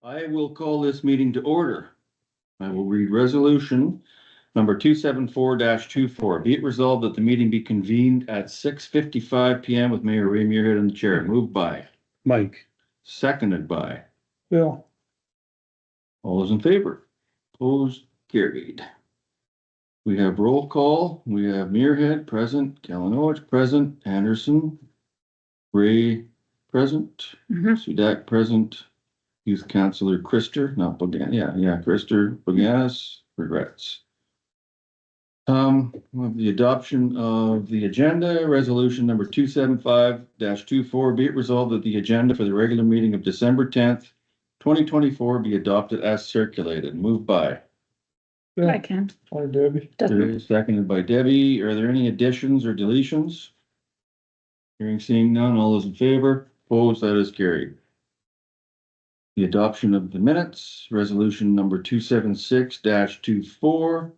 I will call this meeting to order. I will read resolution number 274-24. Be it resolved that the meeting be convened at 6:55 PM with Mayor Ray Muirhead in the chair. Moved by, Mike. seconded by, Bill. all those in favor. Opposed, carried. We have roll call. We have Muirhead present, Kalinowicz present, Anderson, Ray present, Sudak present, Youth Councilor Krister, not Bogan, Krister Boganis, regrets. The adoption of the agenda, resolution number 275-24, be it resolved that the agenda for the regular meeting of December 10th, 2024 be adopted as circulated. Moved by. I can. Or Debbie. Seconded by Debbie. Are there any additions or deletions? Hearing, seeing none, all those in favor, opposed, that is carried. The adoption of the minutes, resolution number 276-24.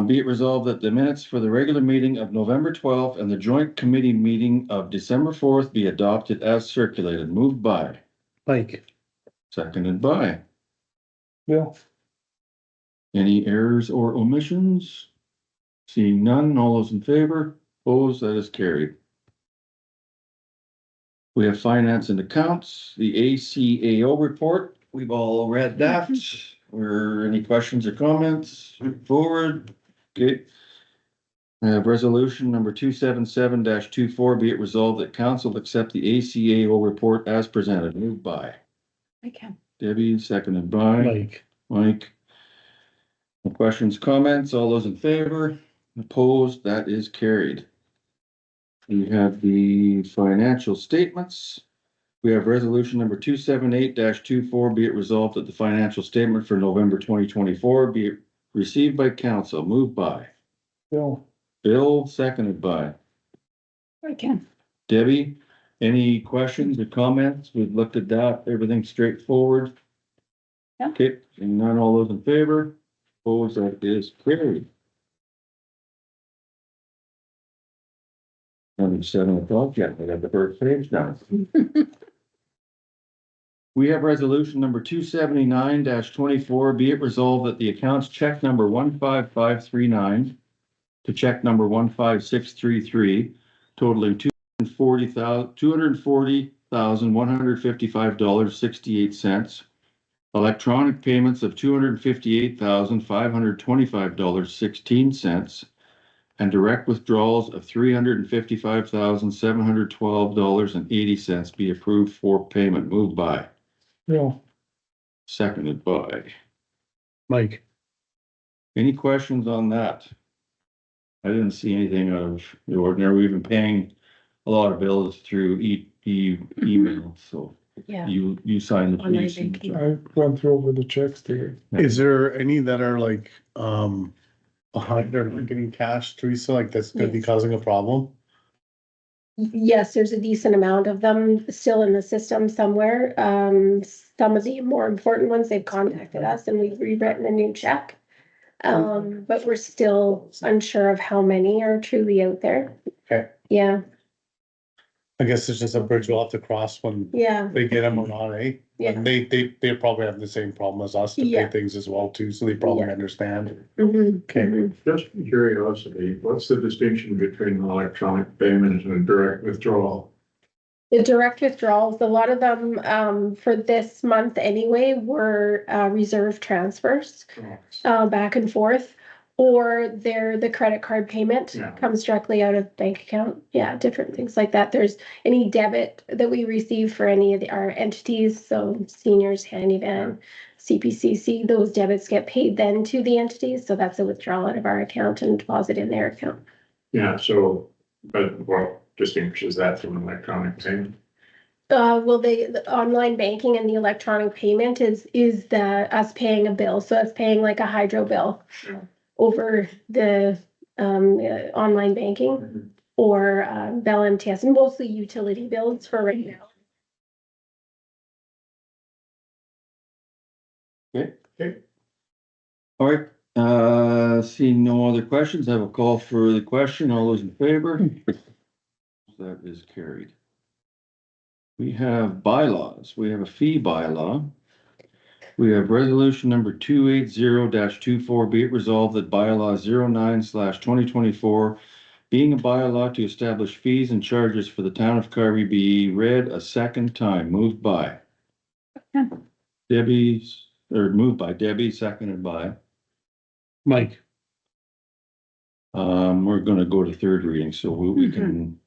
Be it resolved that the minutes for the regular meeting of November 12th and the joint committee meeting of December 4th be adopted as circulated. Moved by. Mike. Seconded by. Bill. Any errors or omissions? Seeing none, all those in favor, opposed, that is carried. We have finance and accounts, the ACAO report. We've all read that. Were any questions or comments? Forward. Okay. I have resolution number 277-24. Be it resolved that council accept the ACAO report as presented. Moved by. I can. Debbie, seconded by. Mike. Mike. No questions, comments? All those in favor? Opposed? That is carried. We have the financial statements. We have resolution number 278-24. Be it resolved that the financial statement for November 2024 be received by council. Moved by. Bill. Bill, seconded by. I can. Debbie. Any questions or comments? We've looked at that. Everything's straightforward. Yeah. Okay, seeing none, all those in favor? Opposed, that is carried. Number 7 o'clock, yeah, we got the first page now. We have resolution number 279-24. Be it resolved that the accounts check number 15539 to check number 15633 totaling $240,155.68. Electronic payments of $258,525.16 and direct withdrawals of $355,712.80 be approved for payment. Moved by. Bill. Seconded by. Mike. Any questions on that? I didn't see anything out of the ordinary. We've been paying a lot of bills through email, so. Yeah. You signed the Online police. banking. I went through over the checks there. Is there any that are like, behind or not getting cash, Teresa, like that's gonna be Yes. causing a problem? Yes, there's a decent amount of them still in the system somewhere. Some of the more important ones, they've contacted us and we've rewritten a new check. But we're still unsure of how many are truly out there. Okay. Yeah, I guess it's just a bridge we'll have to cross when yeah, they get them or not, eh? Yeah. And they probably have the same problem as us to pay Yeah. things as well too, so they probably Yeah. understand. mhm, Okay. mhm. Just curiosity, what's the distinction between an electronic payment and a direct withdrawal? The direct withdrawals, a lot of them, for this month anyway, were, reserve transfers, back and forth. Or they're the credit card payment Yeah. comes directly out of bank account. Yeah, different things like that. There's any debit that we receive for any of our entities, so seniors, handyvan, CPCC, those debits get paid then to the entities. So that's a withdrawal out of our account and deposit in their account. Yeah, so, but what distinguishes that from an electronic payment? Well, the online banking and the electronic payment is us paying a bill. So us paying like a hydro bill Yeah. over the online banking or Bell MTS, and mostly utility bills for right now. Okay. Okay. All right, seeing no other questions, I will call for the question. All those in favor? That is carried. We have bylaws. We have a fee bylaw. We have resolution number 280-24, be it resolved that bylaw 09/2024, being a bylaw to establish fees and charges for the town of Carvey, be read a second time. Moved by Debbie, moved by Debbie, seconded by. Mike, We're gonna go to third reading, so we can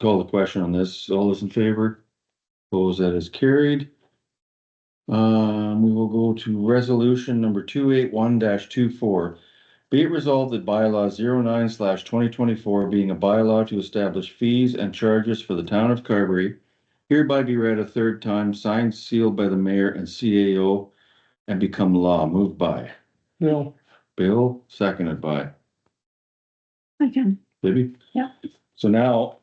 call the question on this. All those in favor? Opposed, that is carried. We will go to resolution number 281-24. Be it resolved that bylaw 09/2024, being a bylaw to establish fees and charges for the town of Carberry, hereby be read a third time, signed, sealed by the mayor and CAO, and become law. Moved by no, Bill, seconded by I can. Libby. Yeah. So now,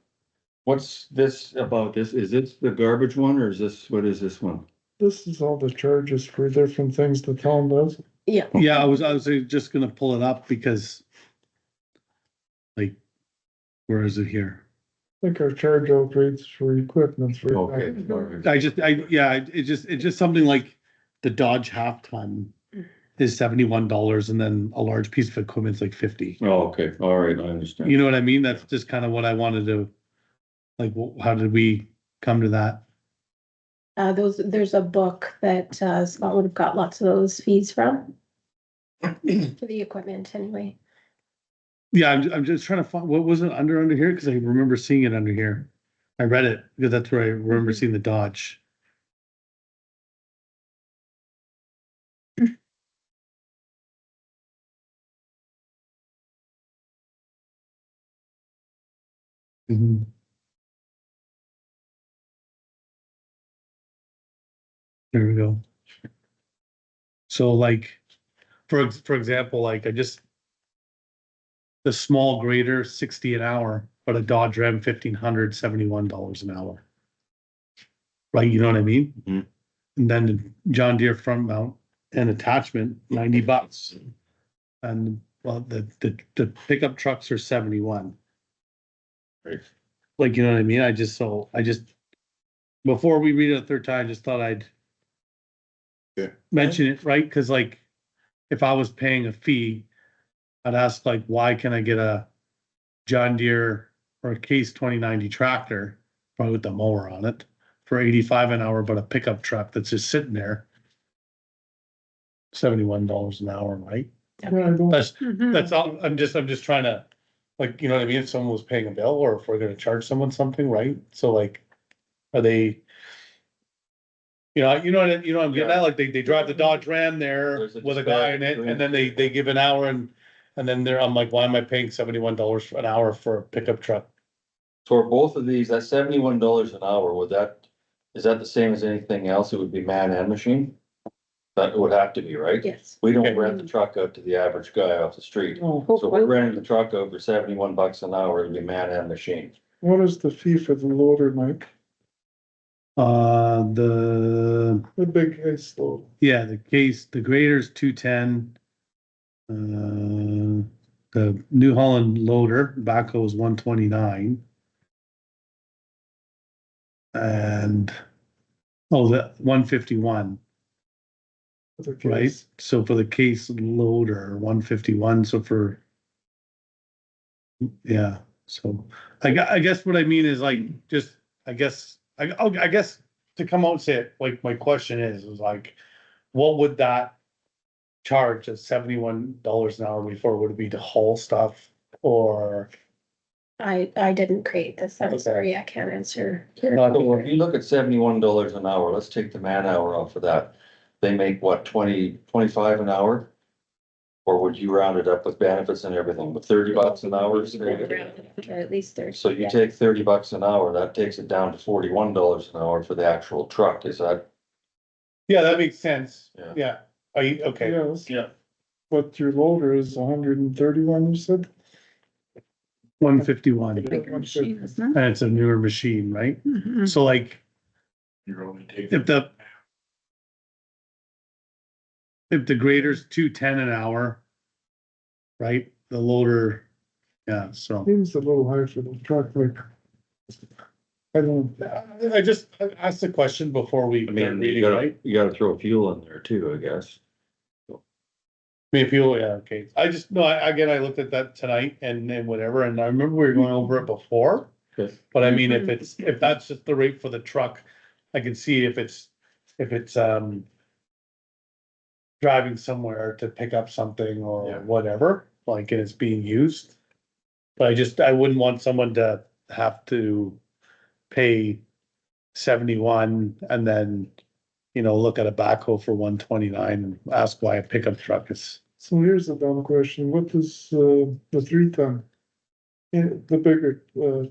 what's this about this? Is this the garbage one or is this, what is this one? This is all the charges for different things the town does. Yeah. yeah, I was just gonna pull it up because. Like, where is it here? I think our charge out rates for equipment for. Okay, all right. It's just something like the Dodge half ton is $71 and then a large piece of equipment's like 50. Oh, okay, all right, I understand. You know what I mean? That's just kind of what I wanted to, like, how did we come to that? There's a book that, Scott would have got lots of those fees from. For the equipment anyway. Yeah, I'm just trying to find, what was it under here? Cause I remember seeing it under here. I read it because that's where I remember seeing the Dodge. Mhm. There we go. So like, for example, like the small grader, 60 an hour, but a Dodge Ram 1500, $71 an hour. Right, you know what I mean? Mhm. And then the John Deere front mount and attachment, $90. And well, the pickup trucks are 71. Right. Like, you know what I mean? I just, before we read it a third time, I just thought I'd Yeah. mention it, right? Cause like, if I was paying a fee, I'd ask like, why can I get a John Deere or a Case 2090 tractor, probably with the mower on it, for 85 an hour, but a pickup truck that's just sitting there, $71 an hour, right? Yeah, I don't- That's all, I'm just trying to, like, you know what I mean? If someone was paying a bill or if we're gonna charge someone something, right? So like, are they? You know what I'm getting at? Like, they drive the Dodge Ram there There's a with a guy in it, and then they give an hour and then I'm like, why am I paying $71 an hour for a pickup truck? For both of these, that's $71 an hour, is that the same as anything else? It would be man and machine? That would have to be, right? Yes. We don't Okay. rent the truck out to the average guy off the street. Oh, So we're renting the truck out for $71 an hour, it'd be man and machine. what is the fee for the loader, Mike? The The big load. the grader's 210. The New Holland loader backhoe is 129. And, the 151, for the right? case. So for the case loader, 151, so for. Yeah, so I guess what I mean is like, just, I guess to come out and say it, like, my question is like, what would that charge at $71 an hour before? Would it be to haul stuff or? I didn't create this. I'm Okay. sorry, I can't answer. So if you look at $71 an hour, let's take the man hour off of that. They make what, 25 an hour? Or would you round it up with benefits and everything, with $30 an hour? At least 30. So you yeah. take $30 an hour, that takes it down to $41 an hour for the actual truck, is that? Yeah, that makes sense. Yeah. Yeah. Are you, okay, Yes, yeah, but your loader is 131, you said? 151, Bigger machine, isn't and it's a newer machine, right? it? Mhm. So like, You're only taking. if the grader's 210 an hour, right, the loader, yeah, so, Seems a little high for the truck, like. I don't, I just asked the question before we I start mean, reading, right? you gotta throw fuel in there too, I guess. I mean, if you, yeah, okay, I just, no, again, I looked at that tonight and whatever, and I remember we were going over it before. Okay. But I mean, if that's just the rate for the truck, I can see if it's, driving somewhere to pick up something Yeah. or whatever, like, and it's being used. But I wouldn't want someone to have to pay 71 and then, look at a backhoe for 129 and ask why a pickup truck is. so here's a dumb question, what is, the 3 ton? The bigger,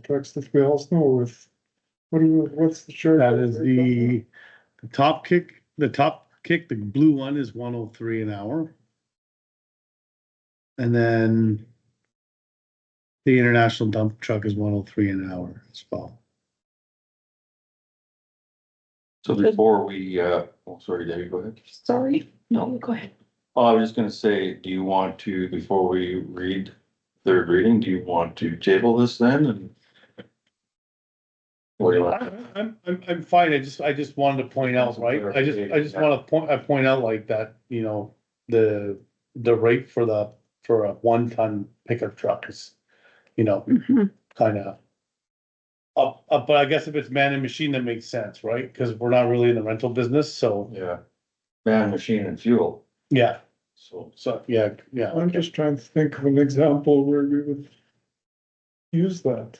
trucks that we all know with, what's the charge? That is the top kick, the blue one is 103 an hour. And then the international dump truck is 103 an hour as well. So before we, sorry, Debbie, go ahead. Sorry, no, go ahead. Oh, I was just gonna say, do you want to, before we read third reading, do you want to table this then and? What do you want? I'm fine, I just wanted to point out, right, I just wanna point out like that, the rate for a 1 ton pickup truck is, Mhm. kinda up, but I guess if it's man and machine, that makes sense, right? Cause we're not really in the rental business, so, Yeah, man, machine and fuel, yeah, so. yeah. I'm just trying to think of an example where we would use that.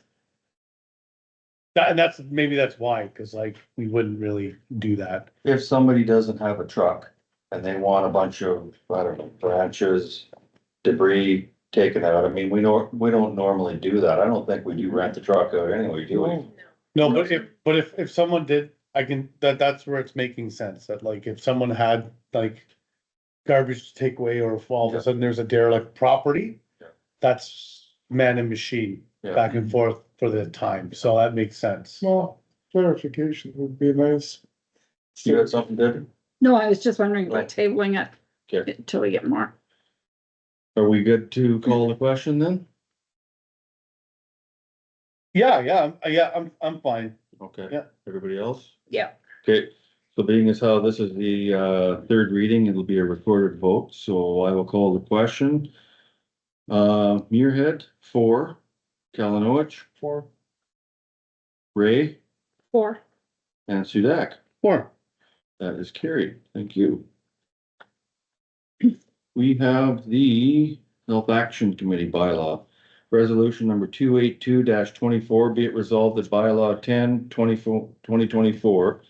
And maybe that's why, cause like, we wouldn't really do that. If somebody doesn't have a truck and they want a bunch of, I don't know, branches, debris taken out, I mean, we don't normally do that. I don't think we do rent the truck out anyway, do we? No, but if someone did, that's where it's making sense, that like, if someone had like garbage to take away, or if all of Yeah. a sudden there's a derelict property, Yeah. that's man and machine, Yeah. back and forth for the time, so that makes sense. Well, clarification would be nice. You got something, Debbie? No, I was just wondering about tabling it Okay, until we get more. are we good to call the question then? Yeah, I'm fine. Okay. Yeah. Everybody else? Yeah. Okay, so being as how this is the third reading, it'll be a recorded vote, so I will call the question. Muirhead, 4, Kalanowitz, For, Ray, 4. and Sudak. Or, That is carried. Thank you. We have the Health Action Committee bylaw. Resolution number 282-24, be it resolved that bylaw 10/2024,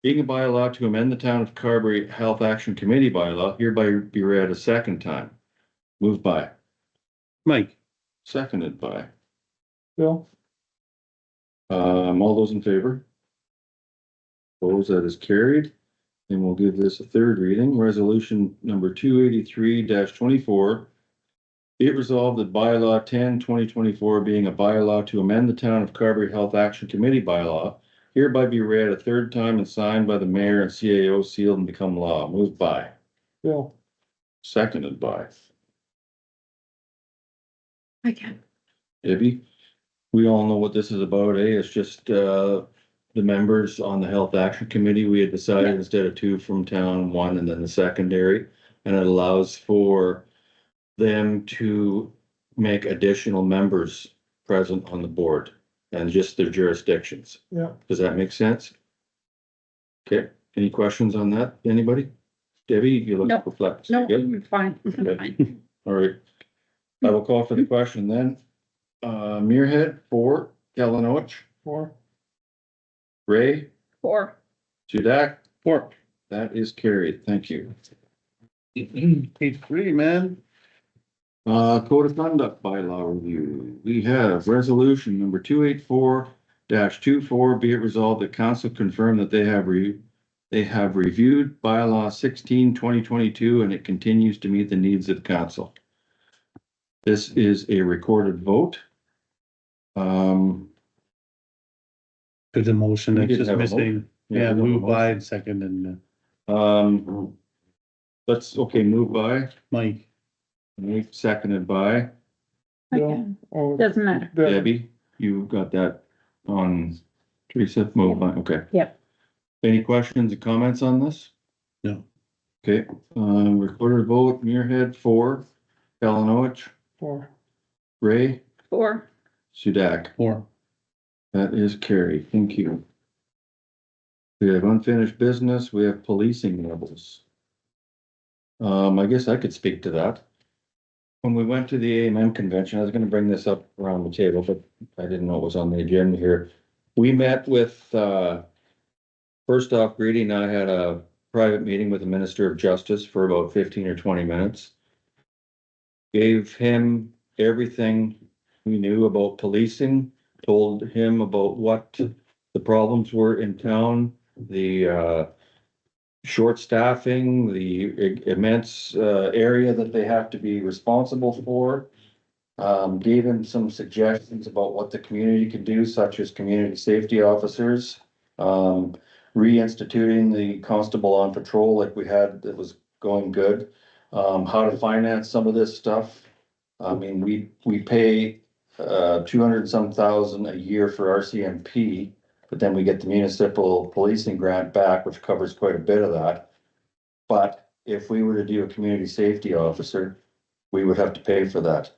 being a bylaw to amend the Town of Carberry Health Action Committee bylaw, hereby be read a second time. Moved by, Mike, seconded by, Bill, all those in favor? Opposed, that is carried. And we'll give this a third reading. Resolution number 283-24. Be it resolved that bylaw 10/2024, being a bylaw to amend the Town of Carberry Health Action Committee bylaw, hereby be read a third time and signed by the mayor and CAO, sealed and become law. Moved by, Bill, seconded by I can. Debbie. We all know what this is about, eh? It's just, the members on the Health Action Committee, we had decided instead of 2 from town, 1 and then the secondary. And it allows for them to make additional members present on the board and just their jurisdictions. yeah, Does that make sense? Okay, any questions on that? Anybody? Debbie, you No. look perplexed. No, Good? I'm fine. I'm Okay. fine. All right. I will call for the question then. Muirhead, 4, Kalanowitz, for, Ray, 4. Sudak, or, that is carried. Thank you. page 3, man. Code of conduct bylaw review. We have resolution number 284-24, be it resolved that council confirm that they have reviewed bylaw 16/2022 and it continues to meet the needs of council. This is a recorded vote. There's a motion We that's didn't just have a missing, we yeah, don't have a move by motion. and second, and Move by, Mike, seconded by I Bill, can. oh. Doesn't matter. Debbie, Debbie. You got that on Teresa, moved by, okay. Yep. Any questions or comments on this? No. Okay, recorded vote, Muirhead, 4, Kalanowitz, 4. Ray, 4. Sudak. Or, That is carried, thank you. We have unfinished business, we have policing levels. I guess I could speak to that. When we went to the AMM convention, I was gonna bring this up around the table, but I didn't know it was on the agenda here. We met with, first off, Grady and I had a private meeting with the Minister of Justice for about 15 or 20 minutes. Gave him everything we knew about policing, told him about what the problems were in town, the short staffing, the immense area that they have to be responsible for. Gave him some suggestions about what the community can do, such as community safety officers. Reinstituting the constable on patrol like we had, that was going good. How to finance some of this stuff. I mean, we pay 200 and some thousand a year for RCMP, but then we get the municipal policing grant back, which covers quite a bit of that. But if we were to do a community safety officer, we would have to pay for that.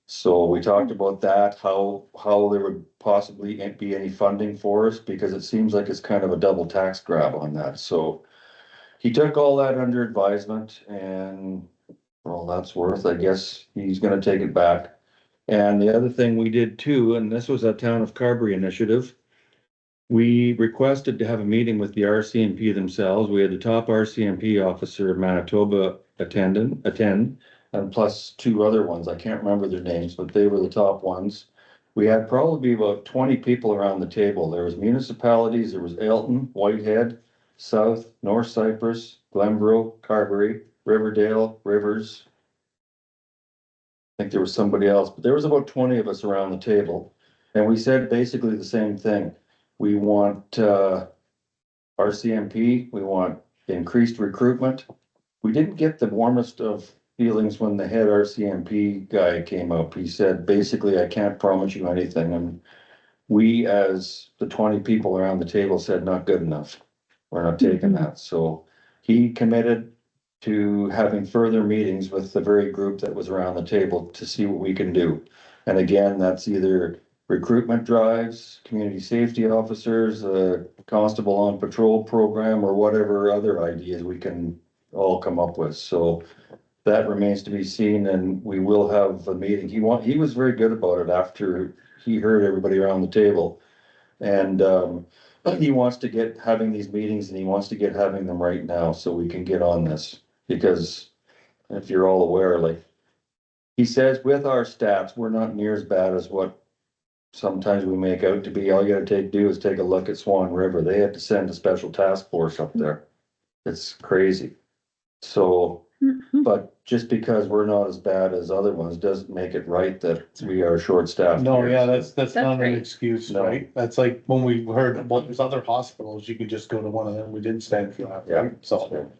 So we talked about that, how there would possibly be any funding for us, because it seems like it's kind of a double tax grab on that, so. He took all that under advisement, and for all that's worth, I guess he's gonna take it back. And the other thing we did too, and this was a Town of Carberry initiative. We requested to have a meeting with the RCMP themselves. We had the top RCMP officer of Manitoba attend, and plus 2 other ones. I can't remember their names, but they were the top ones. We had probably about 20 people around the table. There was municipalities, there was Elton, Whitehead, South, North Cypress, Glenbrook, Carberry, Riverdale, Rivers. I think there was somebody else, but there was about 20 of us around the table. And we said basically the same thing. We want RCMP, we want increased recruitment. We didn't get the warmest of feelings when the head RCMP guy came up. He said, basically, I can't promise you anything. And we, as the 20 people around the table, said, not good enough. We're not taking that. So he committed to having further meetings with the very group that was around the table to see what we can do. And again, that's either recruitment drives, community safety officers, a constable on patrol program, or whatever other ideas we can all come up with. So that remains to be seen, and we will have a meeting. He was very good about it after he heard everybody around the table. And he wants to get having these meetings, and he wants to get having them right now so we can get on this. Because if you're all aware, like he says, with our stats, we're not near as bad as what sometimes we make out to be. All you gotta do is take a look at Swan River. They had to send a special task force up there. It's crazy. So, but just because we're not as bad as other ones doesn't make it right that we are short-staffed. no, here. yeah, that's not an right. excuse, No. right? That's like when we heard about these other hospitals, you could just go to one of them. We didn't stand for that, Yeah. right? So.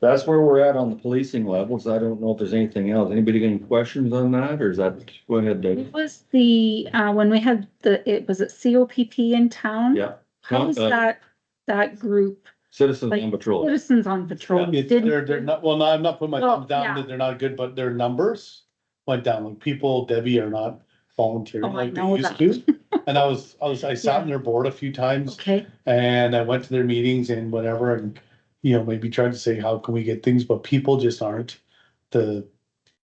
That's where we're at on the policing levels. I don't know if there's anything else. Anybody got any questions on that, or is that, go ahead, Dave? It was when we had it was at COPP in town? Yeah, How was that group, Citizens like, on Patrol. Citizens on Patrol? It's, didn't- they're not, well, no, I'm not putting my Well, thumb down yeah. that they're not good, but their numbers went down. Like people, Debbie, are not volunteering Oh, I like they know used that. to. And I sat on their board a few times Okay, and I went to their meetings and whatever, and, you know, maybe tried to say, how can we get things, but people just aren't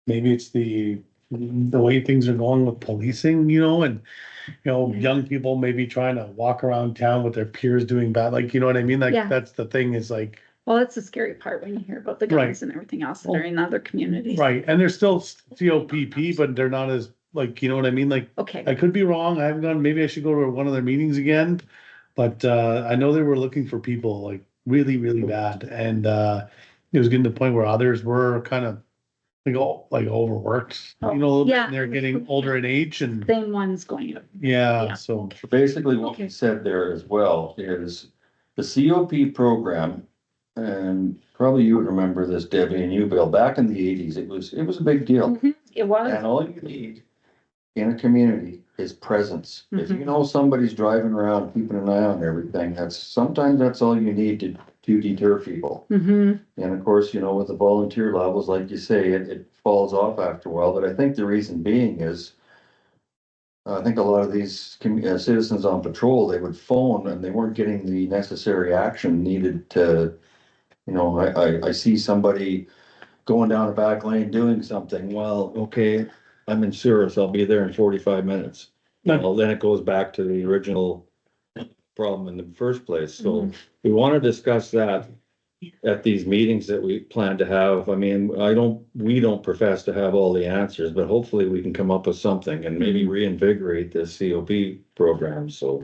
maybe it's the way things are going with policing, you know, and, you know, young people maybe trying to walk around town with their peers doing bad, like, you know what I mean? Like, Yeah. that's the thing is like, well, that's the scary part when you hear about the Right. guns and everything else that are in other communities. right, and they're still COPP, but they're not as, like, you know what I mean? Like, Okay, I could be wrong, I haven't gone, maybe I should go to one of their meetings again. But, I know they were looking for people like really, really bad, and, it was getting to the point where others were kind of like overworked, you know, a little bit, Yeah. and they're getting older in age and, same one's going up. yeah, Yeah. so. Basically, what Okay. we said there as well is the COP program, and probably you would remember this, Debbie, and you, Bill, back in the 80s, it was a big deal. Mhm, it was, And all you need in a community is presence. If you Mhm. know somebody's driving around, keeping an eye on everything, sometimes that's all you need to deter people. Mm-hmm. And of course, you know, with the volunteer levels, like you say, it falls off after a while, but I think the reason being is I think a lot of these citizens on patrol, they would phone and they weren't getting the necessary action needed to, you know, I see somebody going down a back lane doing something, well, okay, I'm in Cirrus, I'll be there in 45 minutes. Well, then it goes back to the original problem in the first place, so we want to discuss that at these meetings that we plan to have. I mean, we don't profess to have all the answers, but hopefully we can come up with something and maybe reinvigorate this COP program, so.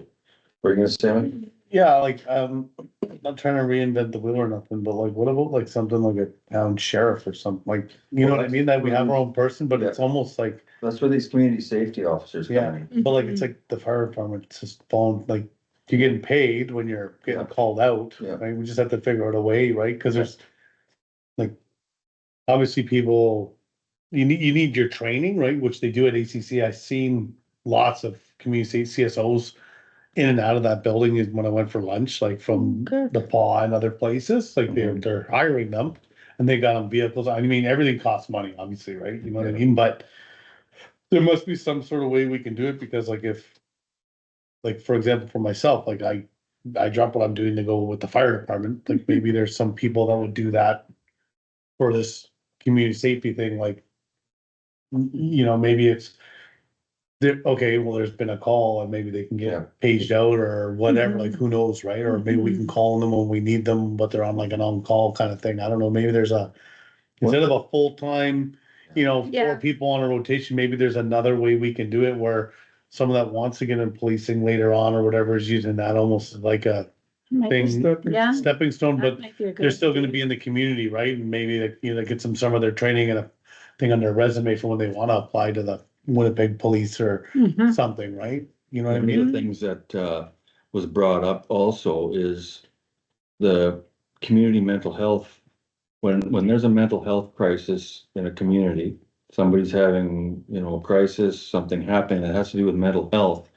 We're gonna say, Yeah, like, not trying to reinvent the wheel or nothing, but like, what about like something like a town sheriff or something, like, you know what I mean? That we have our own person, but it's almost like, that's where these community safety officers come yeah, in. but like, it's like the fire department, it's just phone, like, you're getting paid when you're getting Yeah. called out, Yeah. right? We just have to figure out a way, right? Cause there's like, obviously people, you need your training, right? Which they do at ACC. I've seen lots of community CSOs in and out of that building is when I went for lunch, like from Good. the paw and other places, like they're hiring them. And they got them vehicles. I mean, everything costs money, obviously, right? You know what I mean? But there must be some sort of way we can do it because like if, like, for example, for myself, like I drop what I'm doing to go with the fire department, like maybe there's some people that would do that for this community safety thing, like, you know, maybe it's okay, well, there's been a call and maybe they can Yeah. get paged out or whatever, Mhm. like, who knows, right? Or maybe we can call them when we need them, but they're on like an on-call kind of thing. I don't know, maybe there's instead of a full-time, you know, Yeah. 4 people on a rotation, maybe there's another way we can do it where someone that wants to get in policing later on or whatever is using that almost like a thing, Yeah. stepping stone, but That might be a good they're still gonna idea. be in the community, right? And maybe like, you know, get some of their training and a thing on their resume for when they wanna apply to the Winnipeg Police or Mhm. something, right? You know what I One of mean? the things that was brought up also is the community mental health. When there's a mental health crisis in a community, somebody's having, you know, a crisis, something happening that has to do with mental health,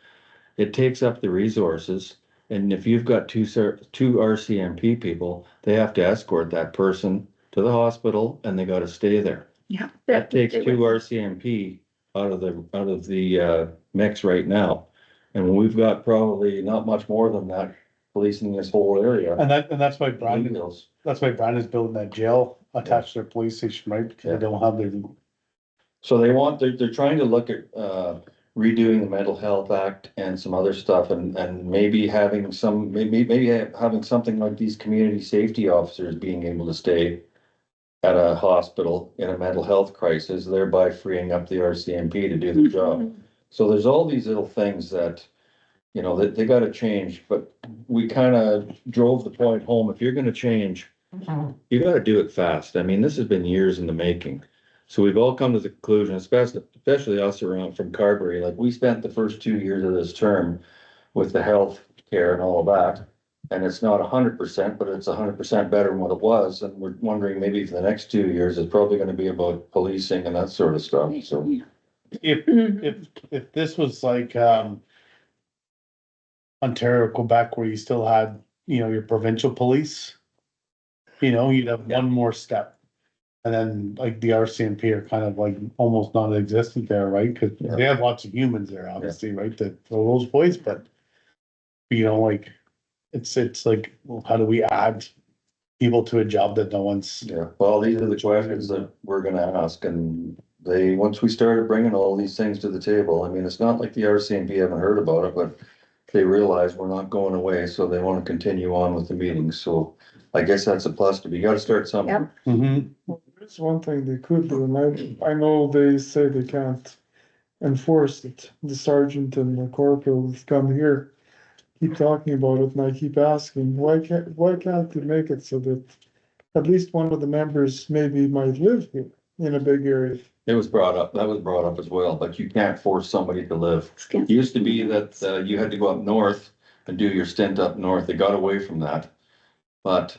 it takes up the resources. And if you've got two RCMP people, they have to escort that person to the hospital and they gotta stay there. Yeah. That takes It two would- RCMP out of the mix right now. And we've got probably not much more than that policing this whole area. And that's why Brandon's building that jail attached to their police station, right? Because they don't have their, So they're trying to look at redoing the Mental Health Act and some other stuff and maybe having having something like these community safety officers being able to stay at a hospital in a mental health crisis, thereby freeing up the RCMP to do the job. So there's all these little things that, you know, that they gotta change, but we kind of drove the point home. If you're gonna change, you gotta do it fast. I mean, this has been years in the making. So we've all come to the conclusion, especially us around from Carberry, like we spent the first 2 years of this term with the health care and all of that. And it's not 100%, but it's 100% better than what it was. And we're wondering maybe for the next 2 years, it's probably gonna be about policing and that sort of stuff, so. if this was like, Ontario, Quebec, where you still had, you know, your provincial police, you know, you'd have one more step. And then like the RCMP are kind of like almost non-existent there, right? Cause they have lots of humans there, obviously, right? To throw those boys, but you know, like, it's like, well, how do we add people to a job that no one's, Yeah, well, these are the questions that we're gonna ask and once we started bringing all these things to the table, I mean, it's not like the RCMP haven't heard about it, but they realize we're not going away, so they wanna continue on with the meetings, so I guess that's a plus to be, you gotta start somewhere. Mhm. Well, there's one thing they could do, and I know they say they can't enforce it. The sergeant and the corporal have come here, keep talking about it, and I keep asking, why can't they make it so that at least one of the members maybe might live here in a big area? That was brought up as well, but you can't force somebody to live. It used to be that you had to go up north and do your stint up north, they got away from that. But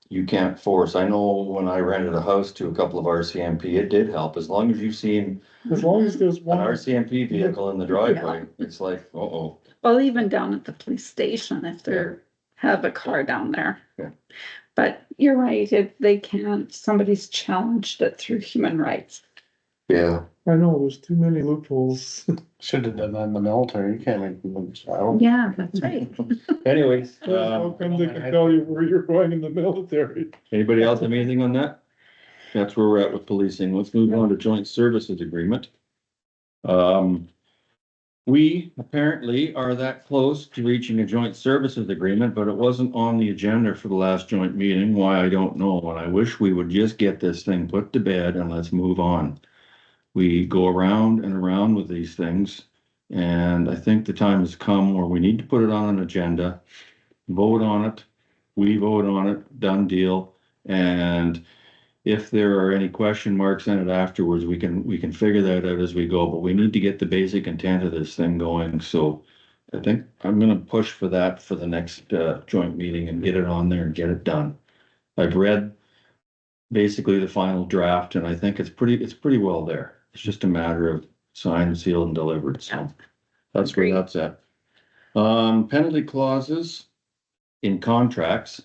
you can't force. I know when I rented a house to a couple of RCMP, it did help. As long as you've seen As long as there's an one, RCMP vehicle in the driveway, it's like, uh-oh. Well, even down at the police station, if they're, have a car down there. Yeah. But you're right, if they can't, somebody's challenged it through human rights. Yeah. I know, there's too many loopholes. Should have done that in the military, you can't make them child. Yeah, that's right. Anyways, How come they can tell you where you're going in the military? anybody else have anything on that? That's where we're at with policing. Let's move on to joint services agreement. We apparently are that close to reaching a joint services agreement, but it wasn't on the agenda for the last joint meeting. Why, I don't know. And I wish we would just get this thing put to bed and let's move on. We go around and around with these things. And I think the time has come where we need to put it on an agenda, vote on it. We vote on it, done deal. And if there are any question marks in it afterwards, we can figure that out as we go, but we need to get the basic intent of this thing going. So I think I'm gonna push for that for the next joint meeting and get it on there and get it done. I've read basically the final draft and I think it's pretty well there. It's just a matter of signed, sealed and delivered. So that's where Agreed. that's at. Penalty clauses in contracts.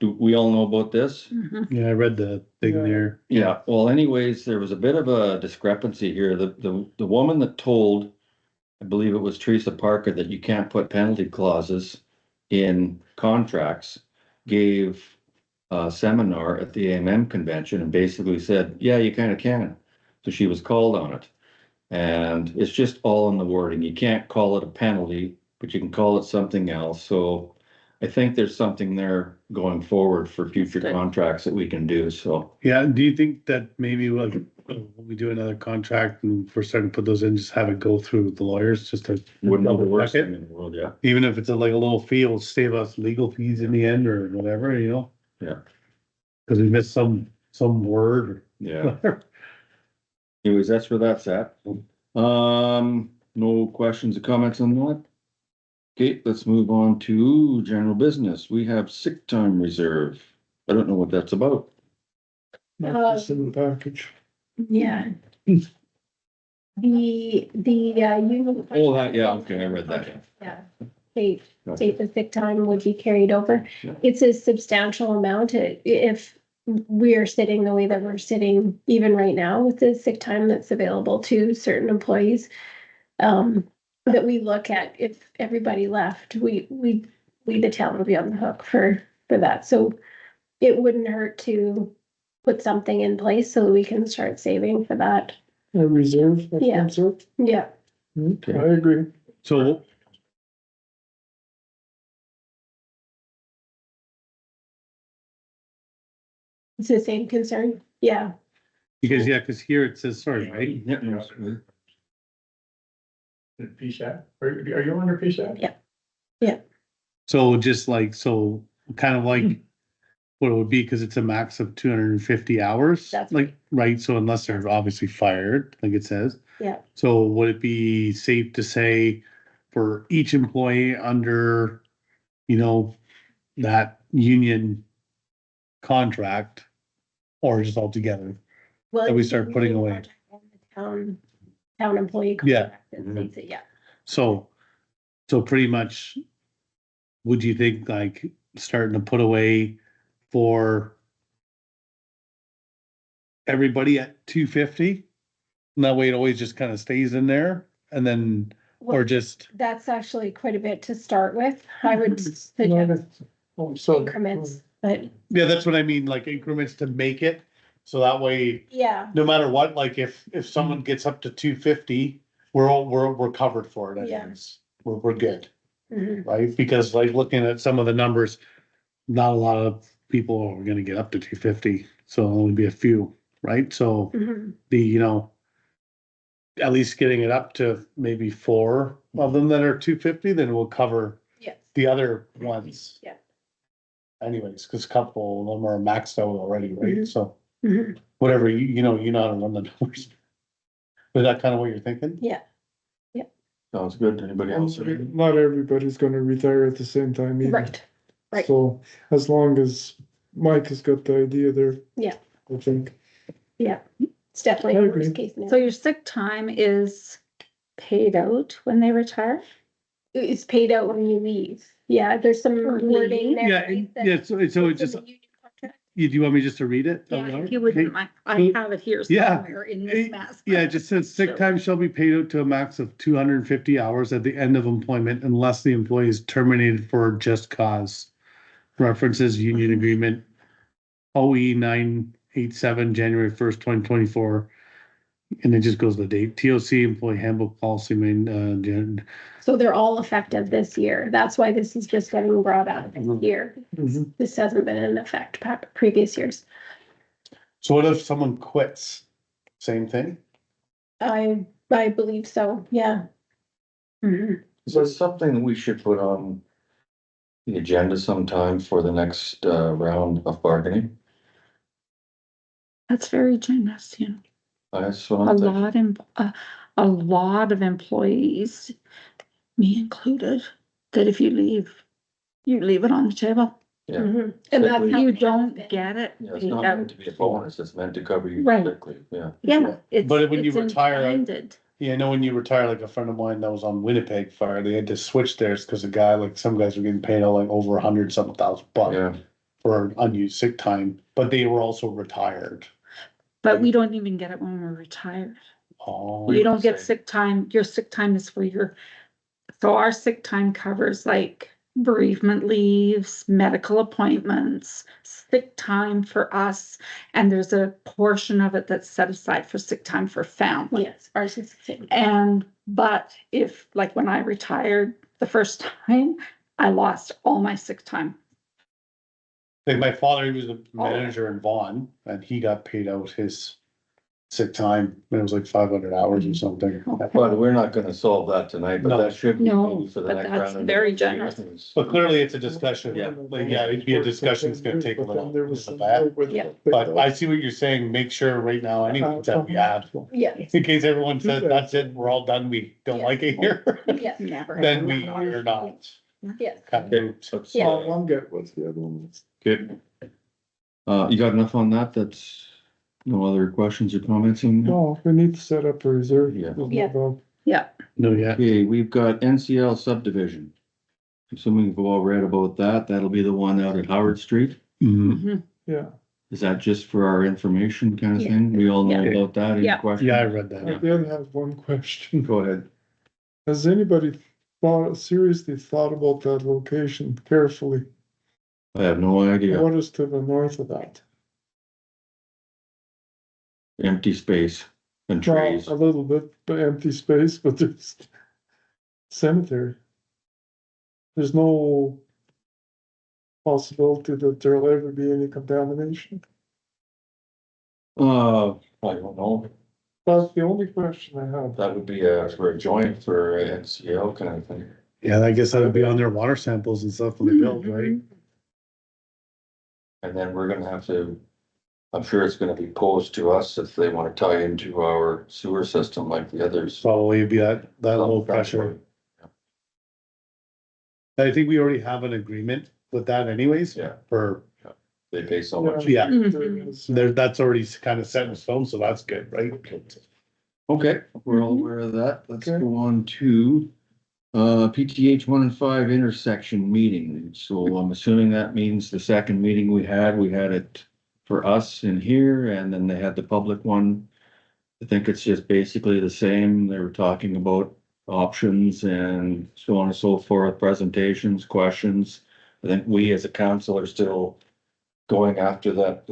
Do we all know about this? Mhm. Yeah, I read the thing Yeah. there. Yeah, well anyways, there was a bit of a discrepancy here. The woman that told, I believe it was Teresa Parker, that you can't put penalty clauses in contracts, gave a seminar at the AMM convention and basically said, yeah, you kind of can. So she was called on it. And it's just all in the wording. You can't call it a penalty, but you can call it something else. So I think there's something there going forward for future Good. contracts that we can do, so. Yeah, do you think that maybe when we do another contract and we're starting to put those in, just have it go through the lawyers, just to Wouldn't be the double worst check thing it? in the world, yeah. Even if it's like a little fee, it'll save us legal fees in the end or whatever, you know? Yeah. Cause we missed some word. Yeah, anyways, that's where that's at. No questions or comments on that? Okay, let's move on to general business. We have sick time reserve. I don't know what that's about. Not just in the package. Yeah. The union. Oh, that, yeah, okay, I read that. Yeah, state Gotcha. the sick time would be carried over. Yeah. It's a substantial amount. If we're sitting the way that we're sitting even right now with the sick time that's available to certain employees. That we look at, if everybody left, we, the town would be on the hook for that. So it wouldn't hurt to put something in place so that we can start saving for that. A reserve of Yeah. some sort. Yeah. I agree. So It's the same concern. Yeah. because, yeah, cause here it says, sorry, right? Yeah, no, it's good. PSAT, are you under PSAT? So just like, so kind of like what it would be, cause it's a max of 250 hours. That's like, right, so unless they're obviously fired, like it says. Yeah. So would it be safe to say for each employee under, you know, that union contract? Or just altogether? Well, That we it's start the putting union away. contract and the town employee. Yeah. contract that states it, yeah. So pretty much, would you think like starting to put away for everybody at 250? And that way it always just kind of stays in there and then, or Well, just, that's actually quite a bit to start with. I would suggest So. increments, but yeah, that's what I mean, like increments to make it. So that way, yeah, no matter what, like if someone gets up to 250, we're covered for it Yeah. anyways. We're good, mhm, right? Because like looking at some of the numbers, not a lot of people are gonna get up to 250, so it'll only be a few, right? So mhm. you know, at least getting it up to maybe 4 of them that are 250, then we'll cover Yes, the other ones. Yeah. Anyways, cause a couple of them are maxed out already, right? Mhm. So mhm, whatever, you know how to run the numbers. Is that kind of what you're thinking? yeah, Sounds good. Anybody else? Not everybody's gonna retire at the same time either. right, right. So as long as Mike has got the idea there. Yeah. I think. It's definitely I a agree. worst case So scenario. your sick time is paid out when they retire? It's paid out when you leave. Yeah, there's some Or wording leave? there. Yeah, right, that- yeah, so it it's in just, the union contract. do you want me just to read it? Yeah, aloud? if you wouldn't Okay. mind, I have it here Yeah. somewhere in this mess. Yeah, it just says sick time shall be paid out to a max of 250 hours at the end of employment unless the employee is terminated for just cause. References union agreement OE 987, January 1st, 2024. And it just goes the date, TOC employee handbook policy main, So they're all effective this year. That's why this is just getting brought up this year. Mhm. This hasn't been in effect previous years. So what if someone quits? Same thing? I believe so, yeah. Mhm. Is this something we should put on the agenda sometime for the next round of bargaining? That's very generous, you know. That's what A I'm thinking. a lot of employees, me included, that if you leave it on the table. Yeah. Mhm. And that's how You it has don't been. get it Yeah, it's paid not out. meant to be a bonus, it's meant to cover you Right. quickly, yeah. Yeah, it's. But when you it's retire, intended. Yeah, I know when you retire, like a friend of mine that was on Winnipeg Fire, they had to switch theirs because some guys were getting paid out like over 100-something thousand bucks Yeah, for unused sick time, but they were also retired. But we don't even get it when we're retired. Oh, You don't get say- sick time, your sick time is for so our sick time covers like bereavement leaves, medical appointments, sick time for us. And there's a portion of it that's set aside for sick time for family. Yes, ours is the same. But if, like when I retired the first time, I lost all my sick time. like my father, he was a manager in Vaughan and he got paid out his sick time. And it was like 500 hours or something. but we're not gonna solve that tonight, but No. that should be No, maybe for the but next that's round. of very negotiations. But clearly it's a discussion. Yeah. Like, yeah, it'd be a discussion. It's gonna take a But then little there bit was of some that. more with Yeah. the- But I see what you're saying. Make sure right now, anything that we add, Yeah, in case everyone says, that's it, we're all done, we don't Yeah. like it here. yeah, Never. Then we are not. yeah. Kind of Okay, moved. let's, Yeah. One get what's the other one was. good. You got enough on that? That's, no other questions or comments on that? No, we need to set up a reserve. Yeah. There's no Yeah. doubt. Yeah, No, yeah. Okay, we've got NCL subdivision. Assuming you've all read about that, that'll be the one out at Howard Street. Mhm. mhm. Yeah, Is that just for our information kind of Yeah. thing? We all know Yeah. about that, any Yeah. questions? Yeah, I read I that. did have one question. Go ahead. Has anybody seriously thought about that location carefully? I have no idea. What is to the north of that? Empty space and Well, trees. a little bit, but empty space, but there's cemetery. There's no possibility that there'll ever be any contamination. I don't know. That's the only question I have. That would be for a joint for NCL kind of thing. Yeah, I guess that would be on their water samples and stuff when they build, right? And then we're gonna have to, I'm sure it's gonna be posed to us if they wanna tie into our sewer system like the others. Probably be that low pressure. I think we already have an agreement with that anyways. Yeah. For, They pay so much. yeah, There is- that's already kind of set in stone, so that's good, right? Okay, we're all aware of that. Let's Okay. go on to PTH 1 and 5 intersection meeting. So I'm assuming that means the second meeting we had it for us in here, and then they had the public one. I think it's just basically the same. They were talking about options and so on and so forth, presentations, questions. I think we as a council are still going after that,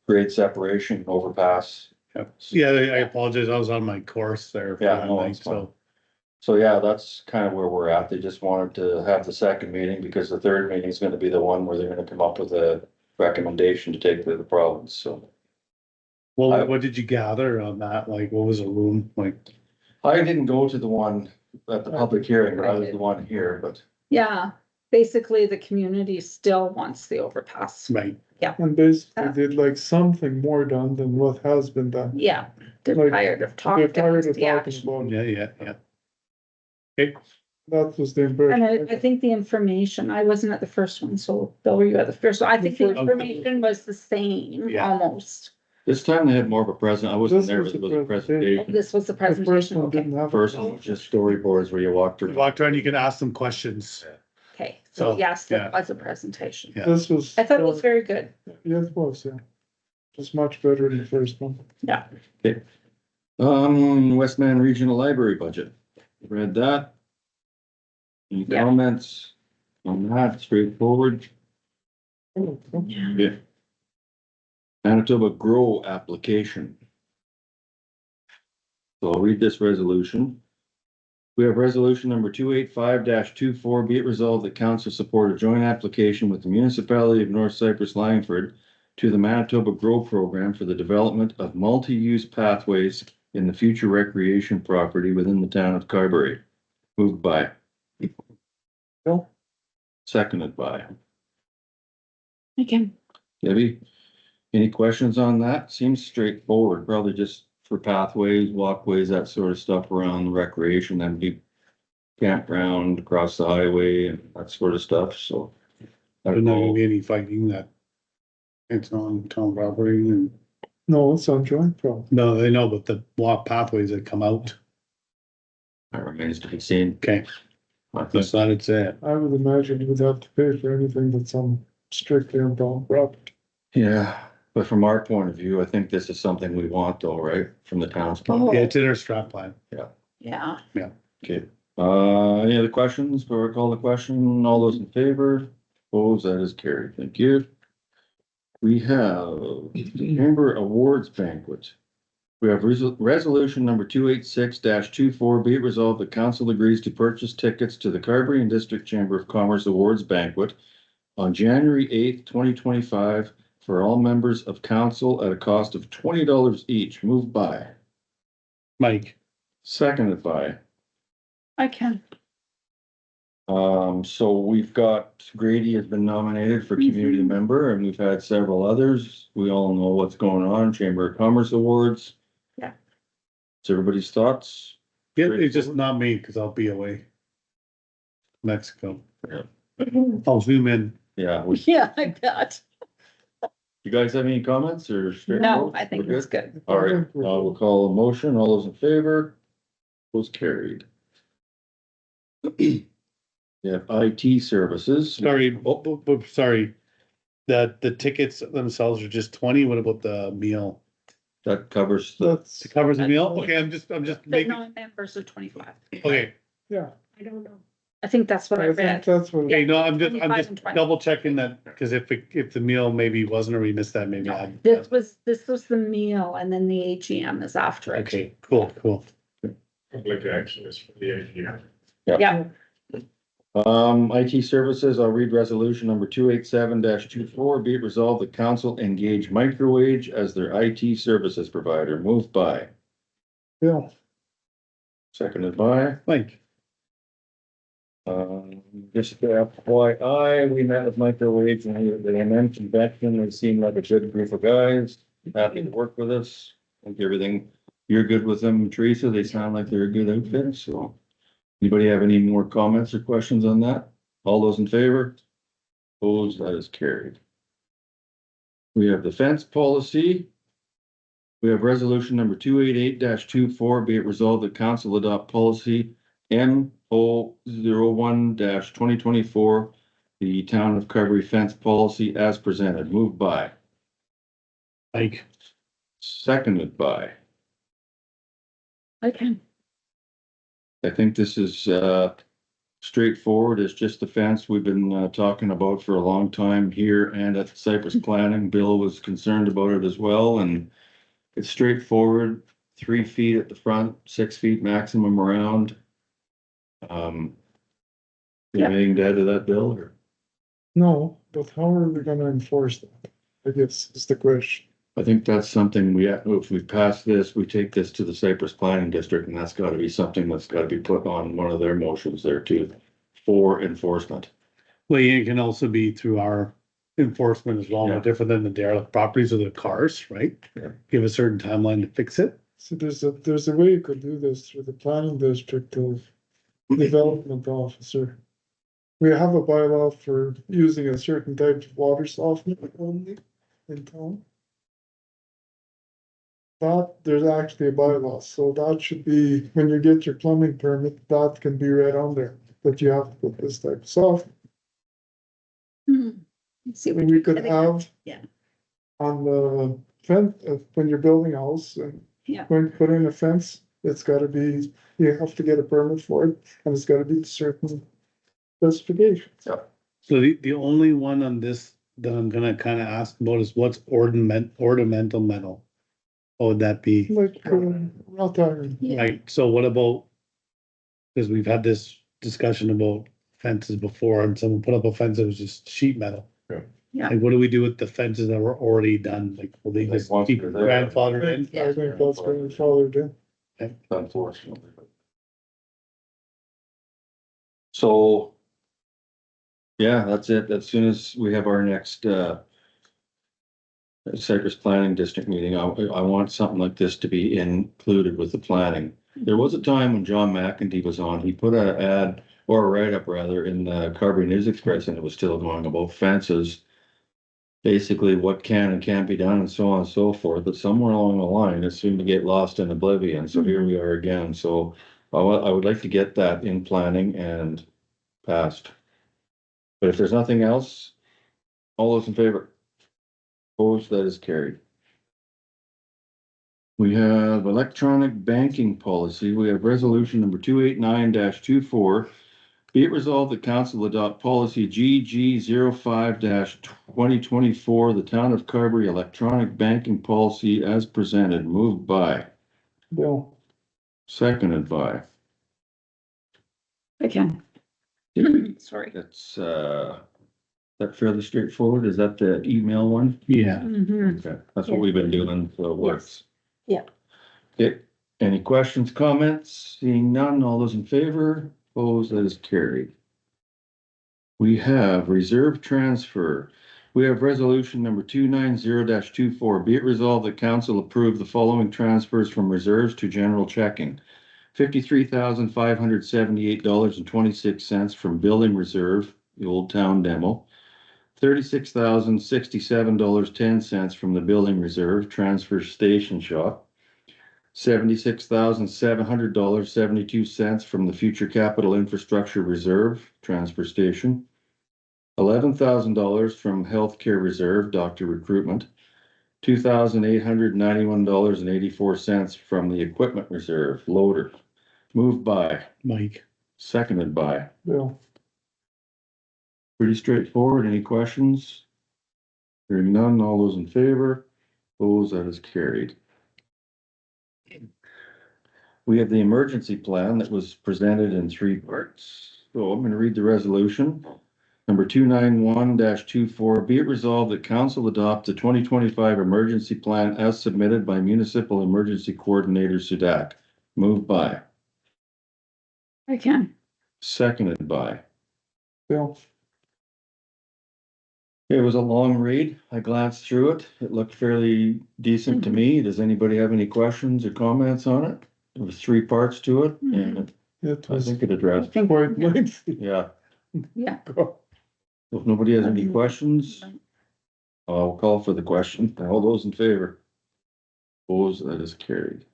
grade separation overpass. Yeah, I apologize. I was on my course there. for Yeah, that no, night, it's fine. so. So yeah, that's kind of where we're at. They just wanted to have the second meeting because the third meeting is gonna be the one where they're gonna come up with a recommendation to take to the province, so. Well, what did you gather on that? Like, what was the room like? I didn't go to the one at the public hearing, but I was the one here, but Yeah, basically the community still wants the overpass. Right, And basically did like something more done than what has been done. Yeah, they're Like, tired of They're talking. tired of the talking action. about it. yeah. Okay, That was the impression. And I think the information, I wasn't at the first one, so Bill, were you at the first? So I think the The first- information was the same, Yeah. almost. This time they had more of a present, I wasn't This there, was but it was the a presentation. This was the The first presentation, one okay, didn't have. First one was just storyboards where you walked You around. walked around, you can ask them questions. okay, so So, yes, yeah. that was a presentation. Yeah. This was. I thought it was very good, Yeah, it was, yeah. Just much better than the first one. yeah. Westman Regional Library budget, read that. Any Yeah. comments on that, straightforward? Yeah. Manitoba Grow application. So I'll read this resolution. We have resolution number 285-24, be it resolved that council support a joint application with the municipality of North Cypress Langford to the Manitoba Grow program for the development of multi-use pathways in the future recreation property within the town of Carberry. Moved by. Bill? Seconded by. Okay, Debbie, any questions on that? Seems straightforward, probably just for pathways, walkways, that sort of stuff around recreation, and be campground across the highway and that sort of stuff, so. There's not gonna be any fighting that. It's on town property and, No, it's on joint problem. no, they know, but the walk pathways that come out, That remains to be seen. okay, I think that's not it's it. I would imagine we'd have to pay for anything that's on strictly on town property. Yeah, but from our point of view, I think this is something we want though, right? From the town's point. Oh. Yeah, it's in our strat plan. yeah, Okay, any other questions before I call the question? All those in favor? Opposed, that is carried. Thank you. We have the Chamber Awards Banquet. We have resolution number 286-24, be it resolved that council agrees to purchase tickets to the Carberry and District Chamber of Commerce Awards Banquet on January 8th, 2025 for all members of council at a cost of $20 each. Moved by. Mike, Seconded by. I can. So we've got Grady has been nominated for community member and we've had several others. We all know what's going on, Chamber of Commerce Awards. Yeah. It's everybody's thoughts. yeah, it's just not me, cause I'll be away. Mexico. I'll zoom in. Yeah, Yeah, I bet. you guys have any comments or? No, I think We're it's good. All right, we'll call a motion. All those in favor? Was carried. Yeah, IT services. Sorry, sorry. The tickets themselves are just 20. What about the meal? That covers the, That's, It covers the meal? Okay, I'm just The making, non-members are 25. okay, yeah, I don't know. I think that's what I I think read. that's what. okay, no, I'm 25 and just 20. double checking that, cause if the meal maybe wasn't, or we missed that, maybe I. This was the meal and then the AGM is after it. Okay, cool. Public access for the AGM. Yeah, IT services, I'll read resolution number 287-24, be it resolved that council engage Microwage as their IT services provider. Moved by. Bill, Seconded by. Mike, Just FYI, we met with Microwave and they mentioned Beckman, they seem like a good group of guys, happy to work with us. I think everything, you're good with them, Teresa, they sound like they're a good outfit, so. Anybody have any more comments or questions on that? All those in favor? Opposed, that is carried. We have the fence policy. We have resolution number 288-24, be it resolved that council adopt policy MO01-2024, the town of Carberry fence policy as presented. Moved by. Mike, Seconded by. I can. I think this is straightforward. It's just the fence we've been talking about for a long time here and at Cypress Planning. Bill was concerned about it as well, and it's straightforward. 3 feet at the front, 6 feet maximum around. Yeah. Anything to add to that, Bill? Or? no, but how are we gonna enforce that? I guess is the question. I think that's something if we pass this, we take this to the Cypress Planning District, and that's gotta be something that's gotta be put on one of their motions there too, for enforcement. well, it can also be through our enforcement as well, Yeah. no different than the derelict properties of the cars, right? Yeah. Give a certain timeline to fix it. So there's a way you could do this through the planning district of development officer. We have a bylaw for using a certain type of water softener only in town. That, there's actually a bylaw, so that should be, when you get your plumbing permit, that can be right on there, that you have to put this type of software. See what We could have. Yeah. On the fence, when you're building a house and. Yeah. When you put in a fence, it's gotta be, you have to get a permit for it, and it's gotta be certain specifications. So the only one on this that I'm gonna kinda ask about is what's ornamental metal? What would that be? Like, wrought iron, Yeah. Like, so what about? Cause we've had this discussion about fences before and someone put up a fence that was just sheet metal. Yeah. Like, what do we do with the fences that were already done? Like, will they Like, just once keep they're there. grandfathered in? I think that's grandfathered in. Unfortunately. So. Yeah, that's it. As soon as we have our next, Cypress Planning District meeting, I want something like this to be included with the planning. There was a time when John McEntee was on, he put an ad, or a write-up rather, in the Carberry News Express, and it was still going about fences. Basically what can and can't be done and so on and so forth, but somewhere along the line, it seemed to get lost in oblivion, so here we are again, so. I would like to get that in planning and passed. But if there's nothing else, all those in favor? Opposed, that is carried. We have electronic banking policy. We have resolution number 289-24. Be it resolved that council adopt policy GG 05-2024, the town of Carberry electronic banking policy as presented. Moved by, Bill, seconded by. Again. Sorry. That's, that fairly straightforward. Is that the email one? Yeah. Mhm. Okay, that's what we've been doing, so it works. Yeah. Okay, any questions, comments? Seeing none, all those in favor, opposed, that is carried. We have reserve transfer. We have resolution number 290-24. Be it resolved that council approve the following transfers from reserves to general checking. $53,578.26 from building reserve, the Old Town demo. $36,067.10 from the building reserve, transfer station shop. $76,700.72 from the future capital infrastructure reserve, transfer station. $11,000 from healthcare reserve, doctor recruitment. $2,891.84 from the equipment reserve, loader. Moved by, Mike. seconded by. Bill, Pretty straightforward. Any questions? Hearing none, all those in favor? Opposed, that is carried. We have the emergency plan that was presented in 3 parts. So I'm gonna read the resolution. Number 291-24, be it resolved that council adopt the 2025 emergency plan as submitted by Municipal Emergency Coordinator Sudak. Moved by, Again. seconded by. Bill, It was a long read. I glanced through it. It looked fairly decent to me. Does anybody have any questions or comments on it? There was 3 parts to it, and it I was think it addressed, quite lengthy. yeah. Yeah. If nobody has any questions, I'll call for the question. All those in favor? Opposed, that is carried.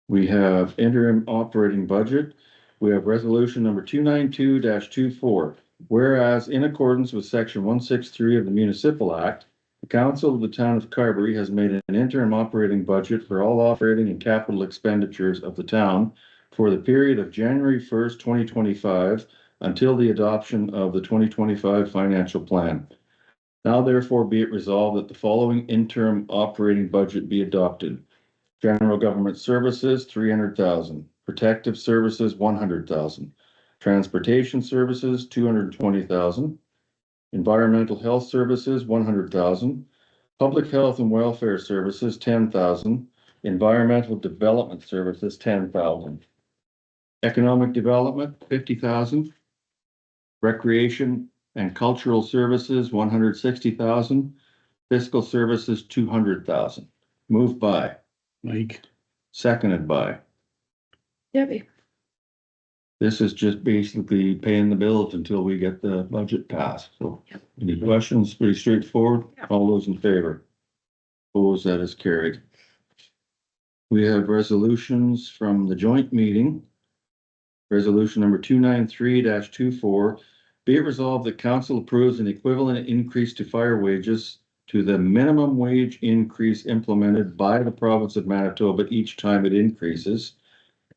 We have interim operating budget. We have resolution number 292-24. Whereas in accordance with section 163 of the Municipal Act, the council of the town of Carberry has made an interim operating budget for all operating and capital expenditures of the town for the period of January 1st, 2025 until the adoption of the 2025 financial plan. Now therefore be it resolved that the following interim operating budget be adopted. General Government Services, 300,000. Protective Services, 100,000. Transportation Services, 220,000. Environmental Health Services, 100,000. Public Health and Welfare Services, 10,000. Environmental Development Services, 10,000. Economic Development, 50,000. Recreation and Cultural Services, 160,000. Fiscal Services, 200,000. Moved by, Mike. seconded by. Debbie. This is just basically paying the bills until we get the budget passed, so. Any questions? Pretty straightforward. Yep. All those in favor? Opposed, that is carried. We have resolutions from the joint meeting. Resolution number 293-24. Be it resolved that council approves an equivalent increase to fire wages to the minimum wage increase implemented by the province of Manitoba each time it increases.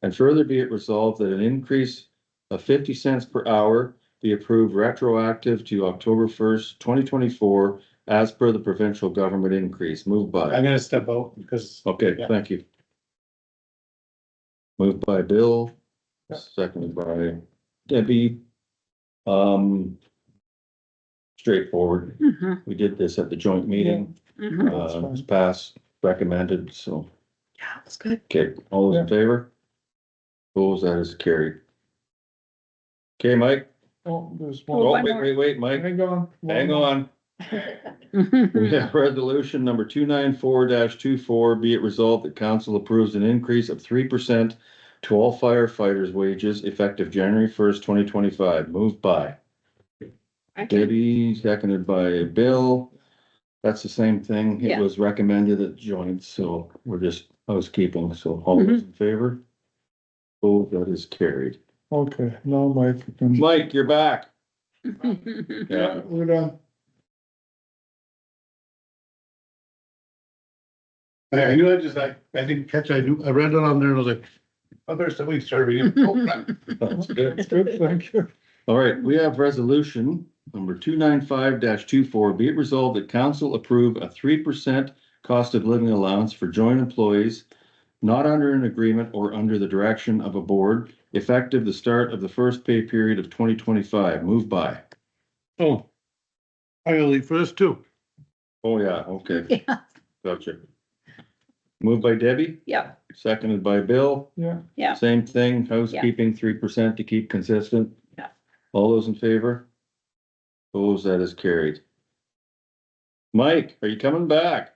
And further be it resolved that an increase of 50 cents per hour be approved retroactive to October 1st, 2024, as per the provincial government increase. Moved I'm by, gonna step out because okay, Yeah. thank you. Moved by Bill, Yeah. seconded by Debbie. Straightforward. Mhm, We did this at the joint meeting. mhm. That's It was fine. passed, recommended, so, Yeah, that's good. okay, all those in favor? Opposed, that is carried. Okay, Mike? Oh, there's Oh, Oh, one. one wait, Mike, Hang on. hang on. We have resolution number 294-24, be it resolved that council approves an increase of 3% to all firefighters' wages effective January 1st, 2025. Moved by Debbie, seconded by Bill. That's the same thing. It Yeah. was recommended at joint, so we're just housekeeping. So all those in favor? Oh, that is carried. Okay, now Mike, Mike, you're back. yeah, we're done. I knew I didn't catch, I read it on there and I was like, oh, there's the week started. Oh, crap. That's good. That's good, thank you. All right, we have resolution number 295-24. Be it resolved that council approve a 3% cost of living allowance for joint employees not under an agreement or under the direction of a board, effective the start of the first pay period of 2025. Moved by. Oh. I gotta leave for this too. Oh, yeah, okay, Yeah, gotcha. Moved by Debbie, yep, seconded by Bill. Yeah, yeah. Same thing, housekeeping 3% to keep consistent. Yeah. All those in favor? Opposed, that is carried. Mike, are you coming back?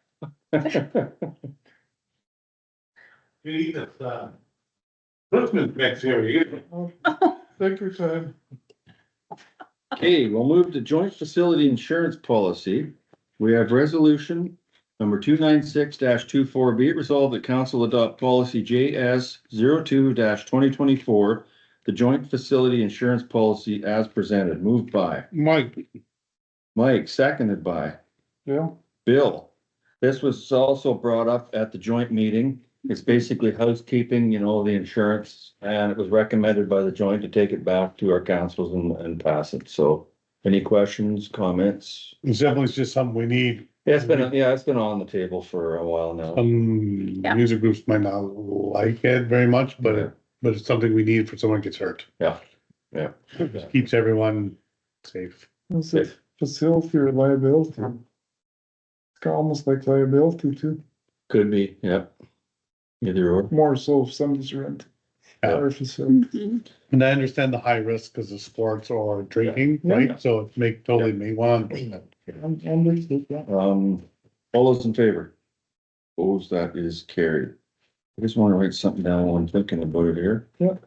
You need this, Christmas next year, you. take your time. Okay, we'll move to joint facility insurance policy. We have resolution number 296-24. Be it resolved that council adopt policy JS 02-2024, the joint facility insurance policy as presented. Moved by Mike, seconded by Yeah, Bill. This was also brought up at the joint meeting. It's basically housekeeping, you know, the insurance, and it was recommended by the joint to take it back to our councils and pass it. So any questions, comments? It's definitely just something we need. It's been on the table for a while now. Yeah. Music groups might not like it very much, but it's something we need for someone gets hurt. Yeah. Just keeps everyone safe. it's a facility or liability. It's almost like liability too, Could be, yeah. Either or. more so if somebody's rent. Yeah. Or facility. Mhm. And I understand the high risk because of sports or drinking, Yeah. right? So it totally make one. Understood, yeah. All those in favor? Opposed, that is carried. I just want to write something down while I'm thinking about it here. Yeah.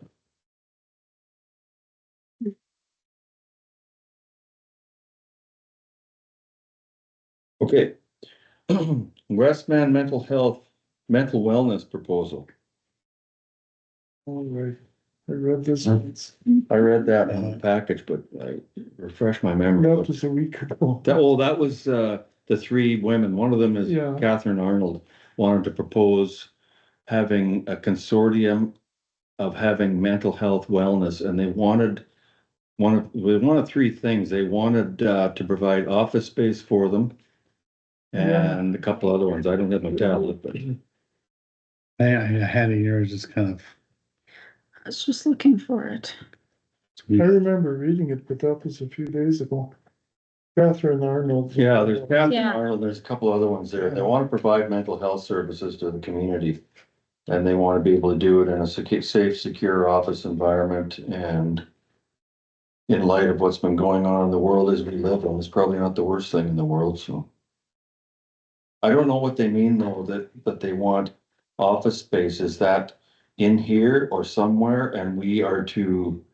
Okay. Westman Mental Health, Mental Wellness Proposal. All right, I read this once, I read that in the package, but I refresh my memory. that was a week ago. That was, the three women. One of them is Yeah. Catherine Arnold, wanted to propose having a consortium of having mental health wellness, and they wanted one of three things. They wanted, to provide office space for them. Yeah. And a couple other ones. I don't have my tablet, but I had a year just kind of. I was just looking for it. I remember reading it, but that was a few days ago. Catherine Arnold. yeah, there's Catherine Yeah. Arnold, there's a couple other ones there. They want to provide mental health services to the community. And they want to be able to do it in a safe, secure office environment, and in light of what's been going on in the world as we live in, it's probably not the worst thing in the world, so. I don't know what they mean though, that they want office space. Is that in here or somewhere, and we are to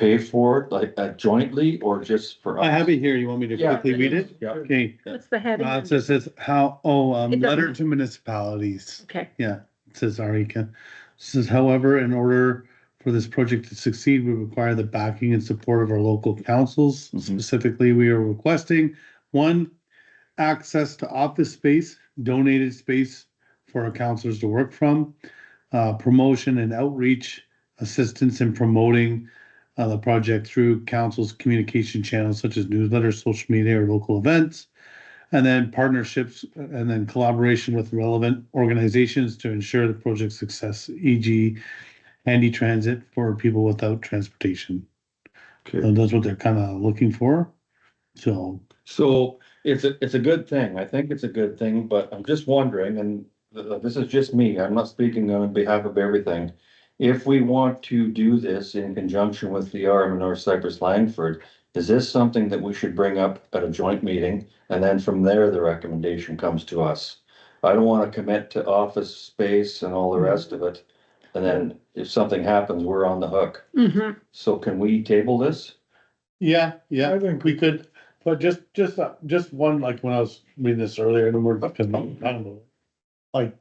pay for it, like jointly or just for us? I have it here. You want me to Yeah. quickly read it? Yeah. Okay. What's the heading? It says how, It doesn't- letter to municipalities. Okay, Yeah, it says Arika. Says, however, in order for this project to succeed, we require the backing and support of our local councils. Mhm. Specifically, we are requesting, one, access to office space, donated space for our councilors to work from, promotion and outreach, assistance in promoting the project through council's communication channels such as newsletters, social media, or local events. And then partnerships and then collaboration with relevant organizations to ensure the project's success, e.g. handy transit for people without transportation. Okay. So that's what they're kind of looking for. So, So it's a good thing. I think it's a good thing, but I'm just wondering, and this is just me, I'm not speaking on behalf of everything. If we want to do this in conjunction with the RM and North Cypress Langford, is this something that we should bring up at a joint meeting? And then from there, the recommendation comes to us. I don't want to commit to office space and all the rest of it. And then if something happens, we're on the hook. mm-hmm, So can we table this? yeah, I think we could, but just one, like when I was reading this earlier, and we're, because I don't know, like,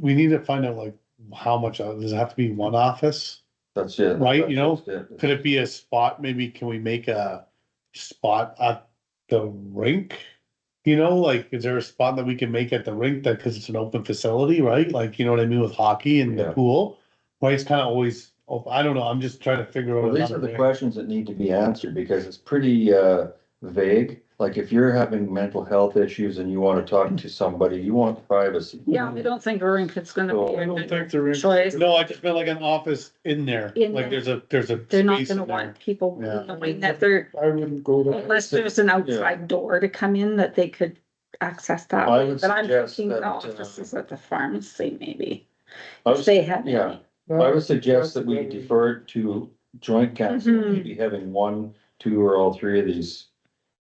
we need to find out like how much, does it have to be one office? That's it. Right, you know, That's it. Could it be a spot, maybe can we make a spot at the rink? You know, like, is there a spot that we can make at the rink that, cause it's an open facility, right? Like, you know what I mean, with hockey and the Yeah. pool? Right, it's kind of always, I don't know, I'm just trying to figure out. Well, these are another the way. questions that need to be answered because it's pretty vague. Like if you're having mental health issues and you want to talk to somebody, you want privacy. yeah, I don't think Orink's gonna So, be I a don't good think there is. choice. No, I just meant like an office in there, In like there. there's a. They're not space gonna in there. want people Yeah. knowing that they're, I wouldn't go there. unless there's an outside door to come in that they could access that I way, would but I'm suggest thinking the that, offices at the pharmacy maybe. I If was- they had yeah. any. I would suggest that we defer it to joint council, Mhm. maybe having one, two, or all three of these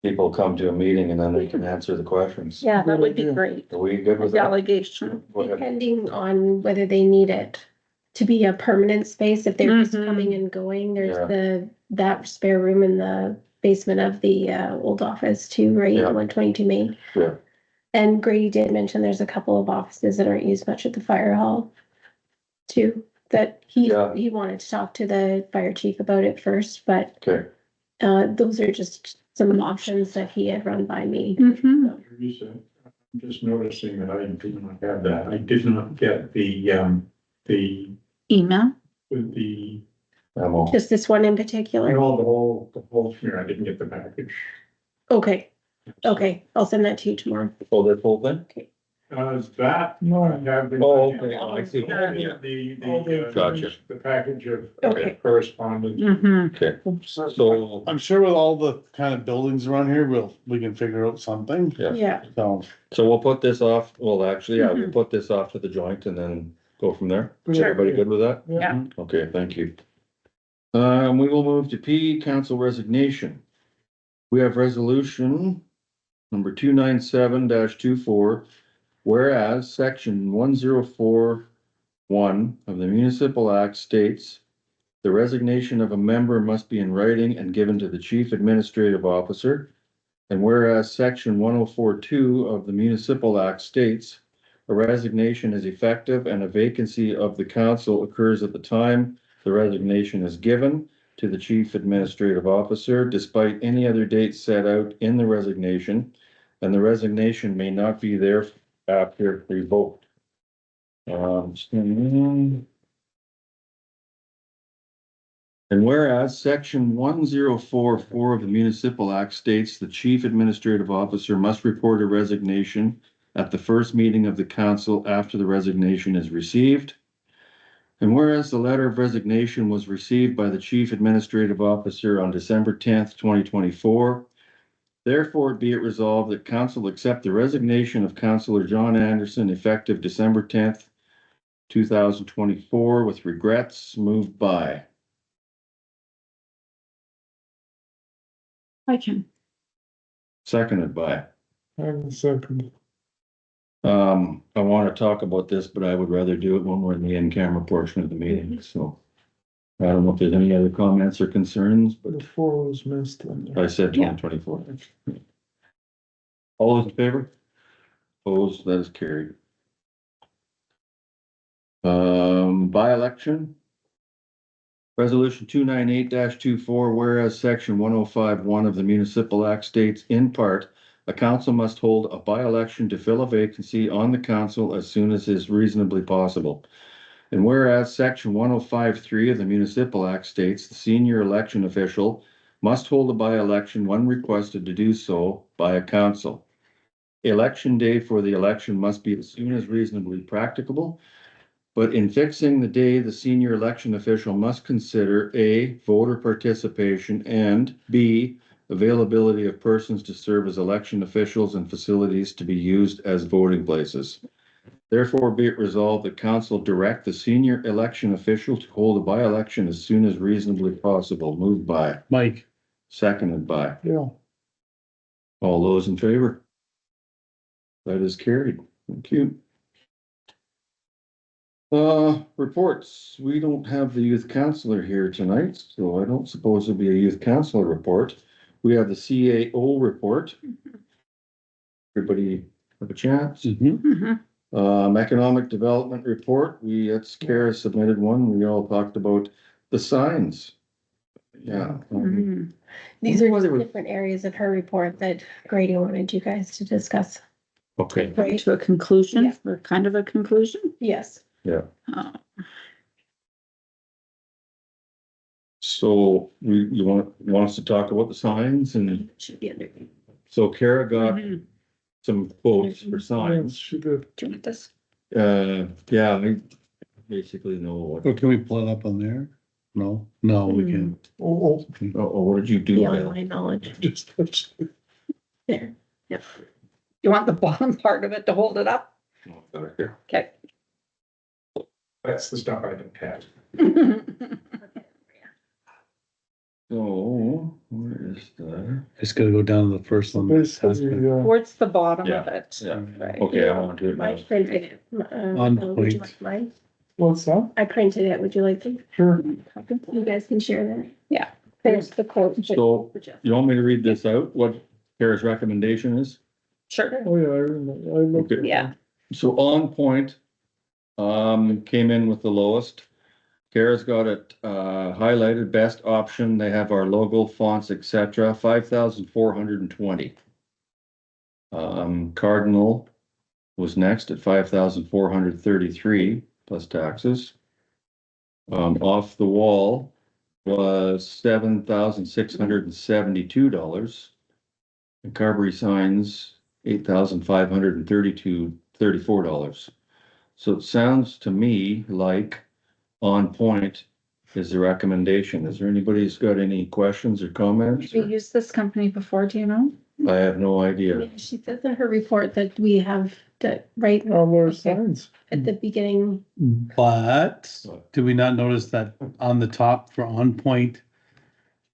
people come to a meeting and then they can answer the questions. Yeah, that would be Good great. Are we good A with that? delegation. Go ahead. Depending on whether they need it to be a permanent space, if they're just Mhm. coming and going, Yeah. there's that spare room in the basement of the old office too, right? Yeah. 122 Main. Yeah. And Grady did mention there's a couple of offices that aren't used much at the fire hall too, that Yeah. he wanted to talk to the fire chief about it first, but Okay, those are just some options that he had run by me. Mm-hmm. Teresa, I'm just noticing that I did not have that. I did not get the, Email. with the, Emil. Just this one in I particular? know the whole here, I didn't get the package. Okay, I'll send that to you tomorrow. Oh, that whole thing? That, No, I have. Oh, okay. Oh, I see. The, Gotcha. the package of Okay. correspondence. Mm-hmm. Okay, so, I'm sure with all the kind of buildings around here, we can figure out something, yeah, Yeah, so. so we'll put this off, well, actually, yeah, we'll Mhm. put this off to the joint and then go from there. Sure. Everybody good with that? Yeah. Okay, thank you. We will move to P, council resignation. We have resolution number 297-24. Whereas section 1041 of the Municipal Act states the resignation of a member must be in writing and given to the chief administrative officer. And whereas section 1042 of the Municipal Act states a resignation is effective and a vacancy of the council occurs at the time the resignation is given to the chief administrative officer despite any other date set out in the resignation, and the resignation may not be thereafter revoked. And whereas section 1044 of the Municipal Act states the chief administrative officer must report a resignation at the first meeting of the council after the resignation is received. And whereas the letter of resignation was received by the chief administrative officer on December 10th, 2024, therefore be it resolved that council accept the resignation of Councillor John Anderson effective December 10th, 2024 with regrets, moved by. I can. Seconded by. I have a second. I want to talk about this, but I would rather do it when we're in the in-camera portion of the meeting, so. I don't know if there's any other comments or concerns, but The 4 was missed on there. I said Yeah. 2024. All those in favor? Opposed, that is carried. By-election. Resolution 298-24, whereas section 105(1) of the Municipal Act states in part, a council must hold a by-election to fill a vacancy on the council as soon as is reasonably possible. And whereas section 105(3) of the Municipal Act states the senior election official must hold a by-election when requested to do so by a council. Election day for the election must be as soon as reasonably practicable. But in fixing the day, the senior election official must consider A, voter participation, and B, availability of persons to serve as election officials and facilities to be used as voting places. Therefore, be it resolved that council direct the senior election official to hold a by-election as soon as reasonably possible. Moved by, Mike, seconded by. Yeah, All those in favor? That is carried. Thank you. Reports. We don't have the youth counselor here tonight, so I don't suppose there'll be a youth counselor report. We have the CAO report. Everybody have a chance? Mhm. Economic development report. That's Kara submitted one. We all talked about the signs. Yeah. Mhm. These are Whether just it was- different areas of her report that Grady wanted you guys to discuss. Okay, Right? To a conclusion, Yeah. or kind of a conclusion. Yes. yeah. Oh, So you want us to talk about the signs, and Should be under. so Kara got mhm. some quotes for yes, signs. she did. Do you want this? Yeah, I basically know what. or can we pull it up on there? No, we can't. Oh, Oh, what did you do? The Bill? online knowledge. just touched it. There. Yep. You want the bottom part of it to hold it up? Oh, got it here. Okay. That's the stuff I don't have. So, where is the? Just gotta go down to the first So one. basically, Towards the bottom of Yeah, it. yeah. Right. Okay, I want to do it now. I printed it. On Bill, would you point. like mine? what's that? I printed it. Would you like to? Sure. You guys can share that. There's the quote. So, for Jeff. you want me to read this out, what Kara's recommendation is? Sure. Oh, yeah, I remember. I looked at Yeah. So On Point, came in with the lowest. Kara's got it, highlighted, best option. They have our logo, fonts, etc., 5,420. Cardinal was next at 5,433 plus taxes. Off the Wall was $7,672. And Carberry Signs, $8,534. So it sounds to me like On Point is the recommendation. Is there anybody who's got any questions or comments? Have you used this company before, do you know? I have no idea. Yeah, she says in her report that we have that right all our Okay. signs. at the beginning. But do we not notice that on the top for On Point?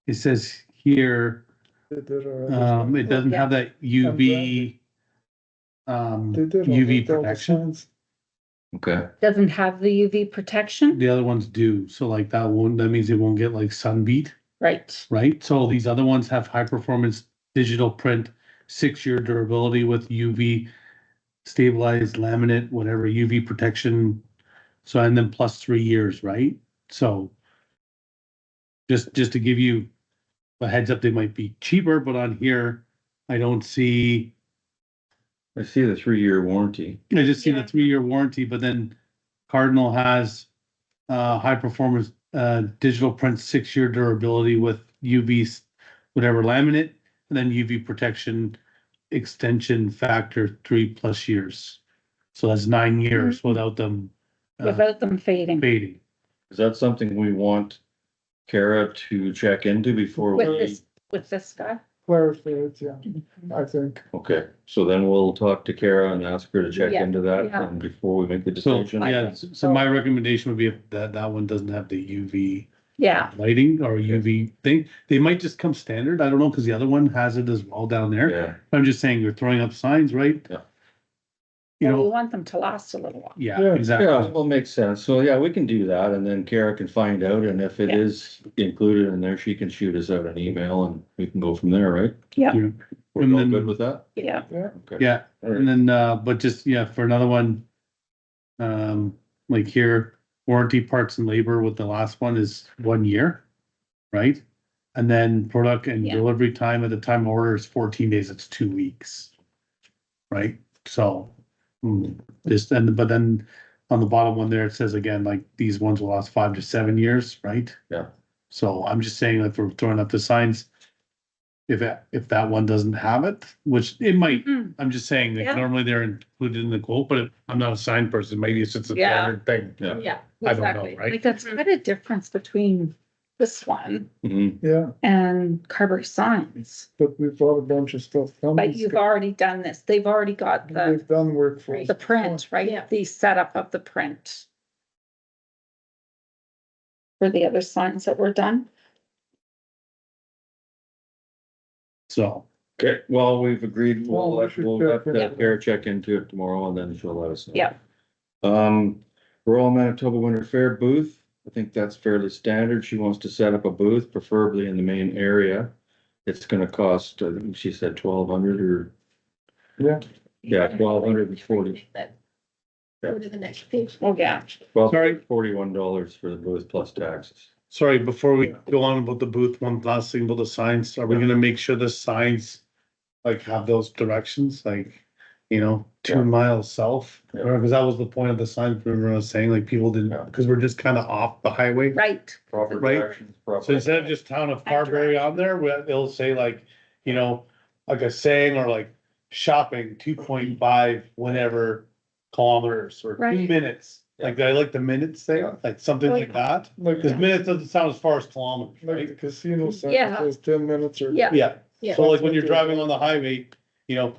It says here, They did our. it doesn't have that UV. They did. UV all the protection. signs. Okay, Doesn't have the UV protection? The other ones do, so like that means it won't get like sunbeat, Right. right? So these other ones have high performance digital print, 6-year durability with UV stabilized laminate, whatever UV protection. So, and then plus 3 years, right? So just to give you a heads up, they might be cheaper, but on here, I don't see, I see the 3-year warranty. I just see the Yeah. 3-year warranty, but then Cardinal has high performance digital print 6-year durability with UV whatever laminate, and then UV protection extension factor 3+ years. So that's 9 years without them Without them fading. fading. Is that something we want Kara to check into before With we? this guy? Clarify it, yeah, I think. Okay, so then we'll talk to Kara and ask her to check Yeah, into that yeah. and before we make the So, decision. yeah, so my recommendation would be if that one doesn't have the UV Yeah. lighting or UV thing. They might just come standard. I don't know, because the other one has it as well down there. Yeah, I'm just saying you're throwing up signs, right? Yeah. you Well, we know, want them to last a little while. yeah, Yeah. Yeah, exactly. well, makes sense. So, yeah, we can do that, and then Kara can find out, and if it Yeah. is included in there, she can shoot us out an email, and we can go from there, right? Yeah, Yeah. We're And all then- good with that? yeah. Okay. Yeah, All right. and then, but just, yeah, for another one. Like here, warranty parts and labor with the last one is 1 year, right? And then product and Yeah. delivery time at the time of order is 14 days, it's 2 weeks. Right, so, this, and, but then on the bottom one there, it says again, like, these ones will last 5 to 7 years, right? Yeah. So I'm just saying, if we're throwing up the signs. If that one doesn't have it, which it might, Mm. I'm just saying, like, Yeah. normally they're included in the quote, but I'm not a sign person, maybe it's just a Yeah. standard thing. Yeah. Yeah. I don't know, exactly. right? Like, that's quite a difference between this one Mhm. Yeah, and Carberry Signs. but we've got a bunch of stuff coming. But you've already done this. They've already got They've done work for us. the print, right? Yeah. The setup of the print. For the other signs that were done. So, Okay, well, we've agreed, Well, we should we'll check let it. Kara check into it tomorrow, and then she'll let us know. Yeah. Royal Manitoba Winter Fair booth, I think that's fairly standard. She wants to set up a booth, preferably in the main area. It's gonna cost, I think she said 1,200 or, Yeah, yeah, 1,240. Go to the next page. Oh, yeah. Well, Sorry. $41 for the booth plus taxes. sorry, before we go on about the booth, one last thing about the signs, are we gonna make sure the signs? Like have those directions, like, you know, 2 miles south, Yeah. or, cause that was the point of the sign, remember I was saying, like, people Yeah. didn't, cause we're just kinda off the highway. Right. Proper Right. directions, proper. So instead of just town of Carberry on there, it'll say like, you know, like a saying or like shopping 2.5 whenever kilometers or 2 Right. minutes. Like, I like the minutes thing, Yeah. like something Oh, like that, like, cause minutes doesn't sound as far as kilometers, like right? the casino sign Yeah. says 10 minutes or. Yeah. Yeah, Yeah. so like when you're driving on the highway, you know,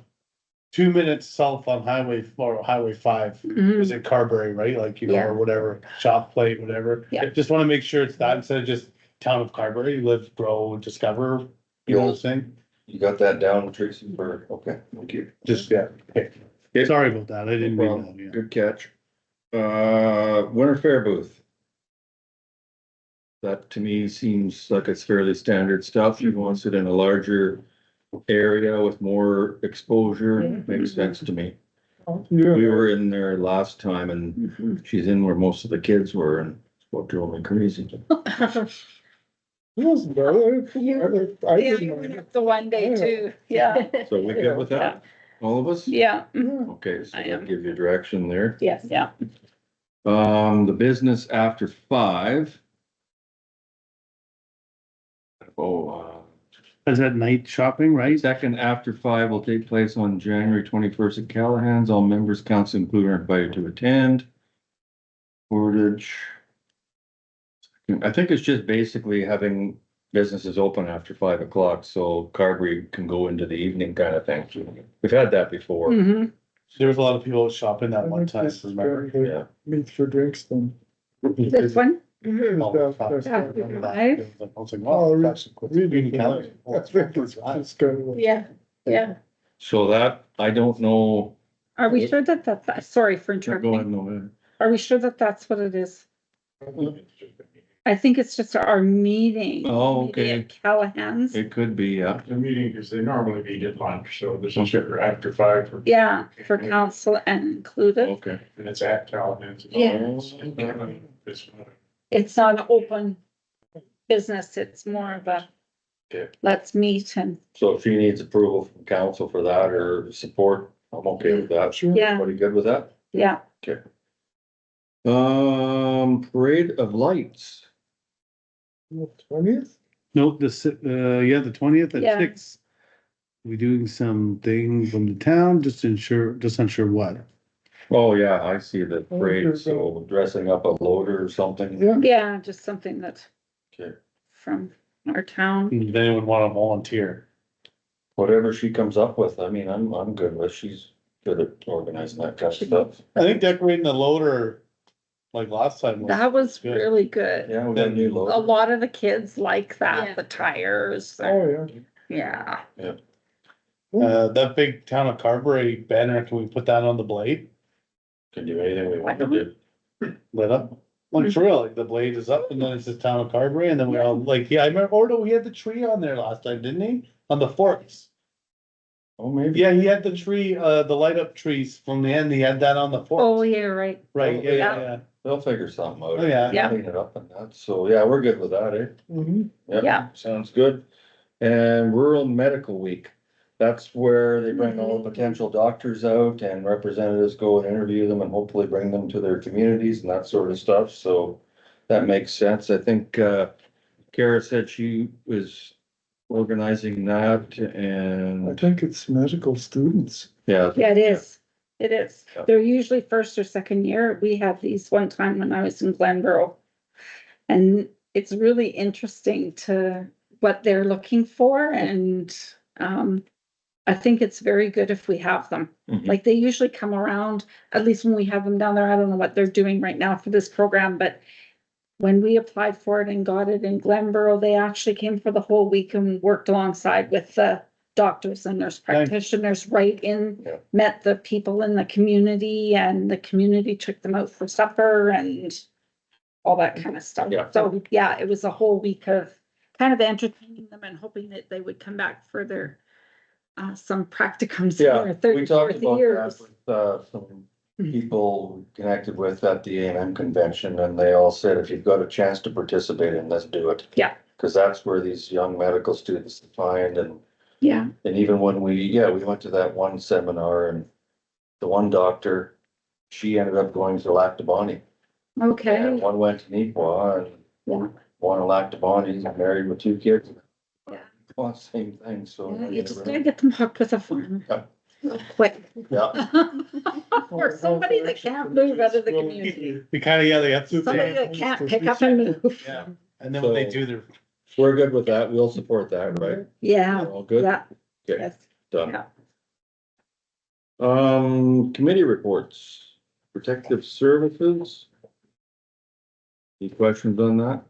2 minutes south on highway, or highway 5. Mhm. Is it Carberry, right? Like, you know, Yeah. or whatever, shop plate, whatever. Yeah. Just wanna make sure it's that instead of just town of Carberry, live, grow, discover, you know what I'm saying? You got that down, Tracy, for, okay, thank you. Just, yeah, okay. Okay. Sorry about that, I didn't No mean problem. that, yeah. Good catch. Winter Fair booth. That to me seems like it's fairly standard stuff. She wants it in a larger area with more exposure. Makes sense to me. Yeah, We were in there last time and Mhm. she's in where most of the kids were, and it's what drove me crazy. it wasn't bad. I Yeah, you didn't went mind. up the one day too. Yeah, So we good with that? All of us? yeah, Yeah. Okay, so I that'll am. give you direction there. Yes. yeah. The business after 5. Oh, Is that night shopping, right? second after 5 will take place on January 21st at Callahan's. All members, council included, are invited to attend. Portage. I think it's just basically having businesses open after 5 o'clock, so Carberry can go into the evening kind of thing. We've had that before, Mhm. There was a lot of people shopping I that one think time, this is remember? kind of yeah. meat for drinks then. This one? Mhm. Oh, That- fuck. that's- I was like, Oh, wow, that's. really? County. I think it's just kind of. Yeah, yeah. So that, I don't know. Are we sure that, sorry for Go ahead, interrupting. no, Are we sure that that's what it is? I think it's just our meeting. Oh, meeting okay. at Callahan's. it could be, yeah. The meeting, because they normally meet at lunch, so this is after 5. Yeah, for council and included. Okay. And it's at Callahan's. Yeah. It's not- It's not an open business. It's more of a, Okay. let's meet and, So if she needs approval from council for that or support, I'm okay with that. Sure. yeah, Everybody good with that? yeah. Okay. Parade of Lights. 20th? Nope, yeah, the 20th at Yeah. 6. We doing something from the town, just unsure what. Oh, yeah, I see the Oh, parade, sure, so dressing up a loader or something. Yeah, Yeah, just something that Okay, from our town. Does anyone wanna volunteer? whatever she comes up with, I mean, I'm good with, she's good at organizing that kind of stuff. I think decorating the loader, like last time. That was good. really good. Yeah, we got a new A loader. lot of the kids like Yeah. that, the tires. oh, yeah. Yeah, That big Town of Carberry banner, can we put that on the blade? Can do anything we want to do. Lit up? Like for real, like the blade is up and then it says Town of Carberry and then we all like, yeah, I remember, or no, he had the tree on there last time, didn't he? On the forks. Oh, maybe. Yeah, he had the tree, the light up trees from the end, he had that on the Oh, forks. yeah, right. Right, yeah, Yeah. yeah, They'll figure something out. Oh, yeah. Yeah. Clean it up and that, so yeah, we're good with that, eh? Mhm. Yep, Yeah. sounds good. And Rural Medical Week, that's where they bring all the potential doctors out and representatives go and interview them and hopefully bring them to their communities and that sort of stuff, so that makes sense. I think, Kara said she was organizing that I and, think it's medical students. yeah. Yeah, it is. It is. Yeah. They're usually first or second year. We had these one time when I was in Glenboro. And it's really interesting to what they're looking for and, I think it's very good if we have them. Mhm. Like they usually come around, at least when we have them down there. I don't know what they're doing right now for this program, but when we applied for it and got it in Glenboro, they actually came for the whole week and worked alongside with the doctors and nurse practitioners right in, Yeah. met the people in the community and the community took them out for supper and all that kind of stuff. Yeah. So, yeah, it was a whole week of kind of entertaining them and hoping that they would come back for their some practicums Yeah, in their we third, talked fourth about that years. with, some people connected with at the A&M convention, and they all said, if you've got a chance to participate in this, do it. Yeah. Cause that's where these young medical students find, and Yeah, even when we went to that one seminar, and the one doctor, she ended up going to Lactabani. okay, And one went to Neequa, and yeah. one to Lactabani, he's married with 2 kids. Yeah. Well, same thing, so. Yeah, you just gotta get them hooked with a farm. Yeah. Quick. Yeah. Or somebody that can't move out of the community. We kinda, yeah, they have to. Somebody that can't pick up and move. Yeah, and then when they do their, We're good with that, we'll support that, right? Yeah, All good? yeah, Okay, yes, done. yeah. Committee reports, protective services. Any questions on that?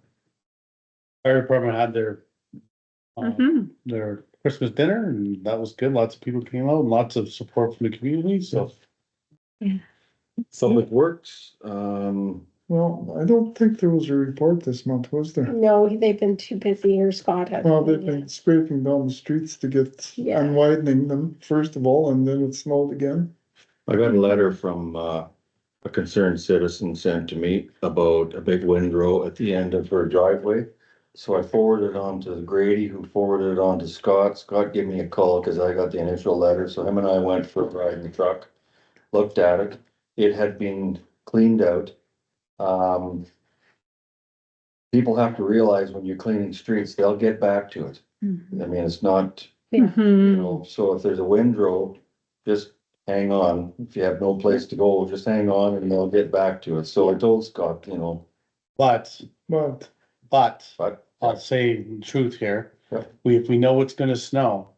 fire department had their Mhm. their Christmas dinner and that was good. Lots of people came out and lots of support from the community, so. Public Works, Well, I don't think there was a report this month, was there? No, they've been too busy, or Scott has. Well, they've been scraping down the streets to get, Yeah. and widening them first of all, and then it snowed again. I got a letter from, a concerned citizen sent to me about a big windrow at the end of her driveway. So I forwarded it on to Grady, who forwarded it on to Scott. Scott gave me a call because I got the initial letter, so him and I went for a ride in the truck. Looked at it, it had been cleaned out. People have to realize when you're cleaning streets, they'll get back to it. I mean, it's not, you Mhm. know, so if there's a windrow, just hang on. If you have no place to go, just hang on and they'll get back to it. So I told Scott, you know, But, But but. I'll say the truth here. Yeah. If we know it's gonna snow,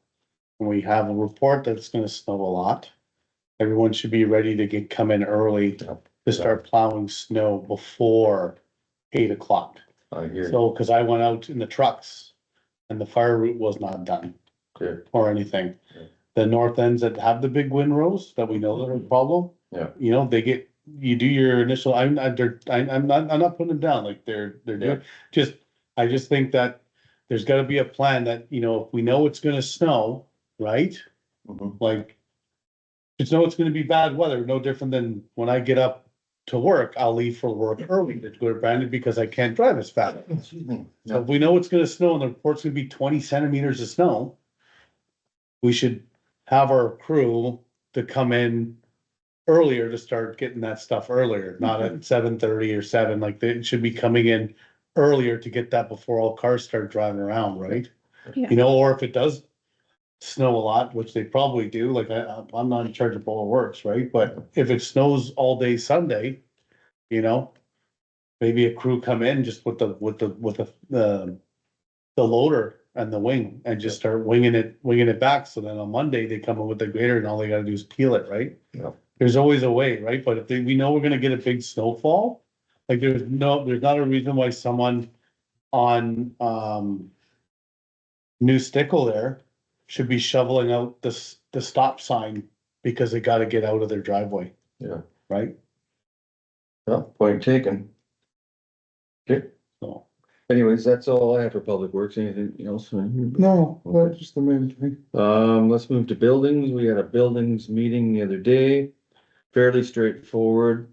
and we have a report that it's gonna snow a lot, everyone should be ready to come in early Yeah. to start plowing snow before 8 o'clock. I hear you. So, cause I went out in the trucks and the fire route was not done Good. or anything. Yeah. The north ends that have the big windrows that we know that are a problem. Yeah. You know, you do your initial, I'm not putting them down, like they're doing, I just think that there's gotta be a plan that, you know, if we know it's gonna snow, right? Mhm. Like, it's know it's gonna be bad weather, no different than when I get up to work, I'll leave for work early to go to Brandon because I can't drive as fast. Excuse me. So if we know it's gonna snow and the report's gonna be 20 centimeters of snow, we should have our crew to come in earlier to start getting that stuff earlier, not at 7:30 or 7, like they should be coming in earlier to get that before all cars start driving around, right? Yeah. You know, or if it does snow a lot, which they probably do, like I'm not in charge of Public Works, right? But if it snows all day Sunday, you know, maybe a crew come in just with the loader and the wing and just start winging it back. So then on Monday they come in with the grader and all they gotta do is peel it, right? Yeah. There's always a way, right? But if we know we're gonna get a big snowfall, like there's not a reason why someone on, New Stickle there should be shoveling out the stop sign because they gotta get out of their driveway, Yeah, right? well, point taken. Okay, So, anyways, that's all I have for public works. Anything else? No, that's just the main thing. Let's move to buildings. We had a buildings meeting the other day, fairly straightforward.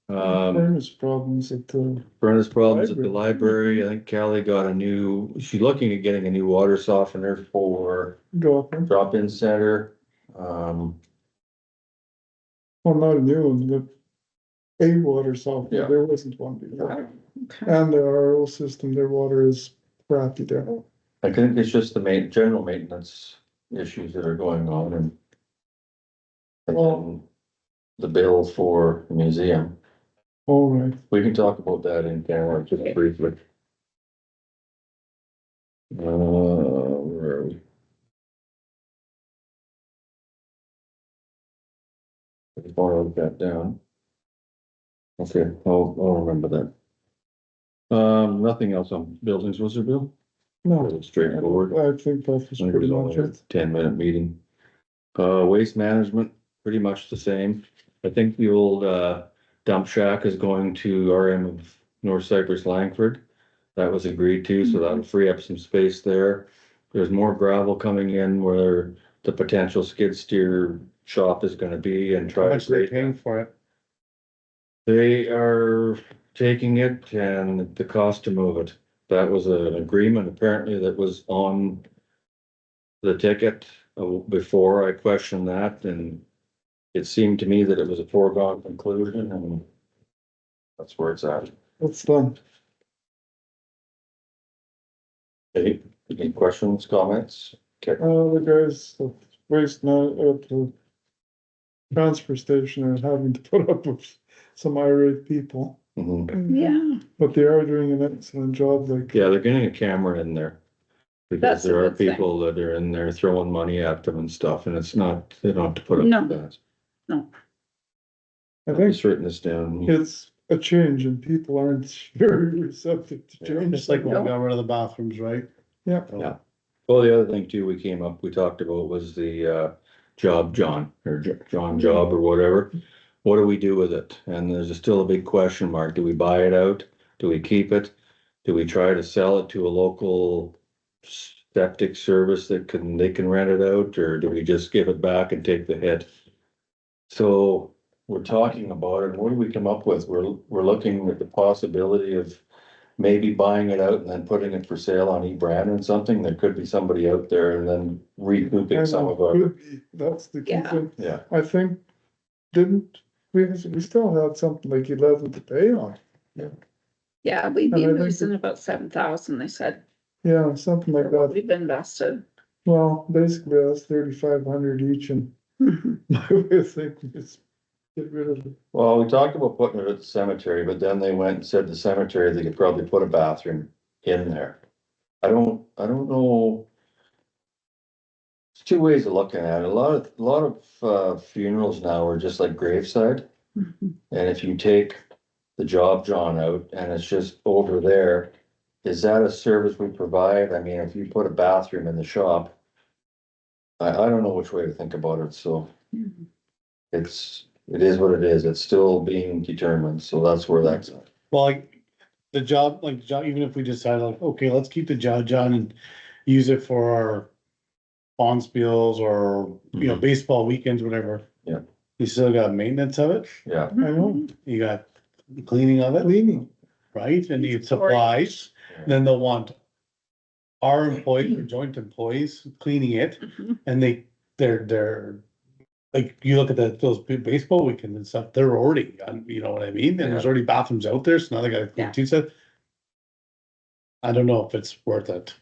Furnace problems at the, Furnace problems at the library. I think Callie got she's looking at getting a new water softener for drop-in. drop-in center. Well, not a new one, but a water softener, Yeah. there wasn't one before. Okay. And the RO system, their water is crappy there. I think it's just the general maintenance issues that are going on and then the bill for the museum. All right, We can talk about that in camera just briefly. Where are we? I borrowed that down. Okay, I'll remember that. Nothing else on buildings, was there, Bill? no, Pretty straightforward. I think that was I think it pretty was much only a it. 10-minute meeting. Waste management, pretty much the same. I think the old, dump shack is going to RM of North Cypress Langford. That was agreed to, so that'll free up some space there. There's more gravel coming in where the potential skid steer shop is gonna be and how try much to are they grade. paying for it? They are taking it and the cost to move it. That was an agreement apparently that was on the ticket before I questioned that, and it seemed to me that it was a foregone conclusion, and that's where it's at. That's done. Any questions, comments? Okay. The guys at waste at the transfer station are having to put up with some irate people, Mhm. Yeah, but they are doing an excellent job, like. Yeah, they're getting a camera in there. Because That's a there are good thing. people that are in there throwing money at them and stuff, and it's not, they don't have to put up No. with that. no, I I've think just written this down. it's a change and people aren't very receptive to change. Just like when we got rid of the bathrooms, right? Yeah. Yeah. Well, the other thing too, we talked about was the job John, or John job or whatever. What do we do with it? And there's still a big question mark. Do we buy it out? Do we keep it? Do we try to sell it to a local septic service that they can rent it out, or do we just give it back and take the hit? So we're talking about it. What do we come up with? We're looking at the possibility of maybe buying it out and then putting it for sale on eBrand and something. There could be somebody out there and then recouping some of our, Could be. That's the key Yeah. thing. yeah. I think, we still had something like 11 to pay on. yeah, we'd And be I think losing about 7,000, they said, Yeah, something for like what that. we've invested. Well, basically that's 3,500 each and Mhm. my way of thinking is get rid of it. Well, we talked about putting it at the cemetery, but then they went and said the cemetery, they could probably put a bathroom in there. I don't know. There's two ways of looking at it. A lot of funerals now are just like graveside. Mhm. And if you take the job John out and it's just over there, is that a service we provide? I mean, if you put a bathroom in the shop. I don't know which way to think about it, so Mhm. it is what it is. It's still being determined, so that's where that's at. Well, like, even if we decided like, okay, let's keep the job, John, and use it for our bonspiels or, baseball weekends, whatever. Yeah. You still got maintenance of it, Yeah, I know, you got cleaning of it, cleaning. right? And you need Storage. supplies, then they'll want our employees, or joint employees cleaning it, Mhm. and they're like, you look at those baseball weekends and stuff, they're already, you know what I mean? And there's already bathrooms out there, so now they gotta clean Yeah. two sets. I don't know if it's worth it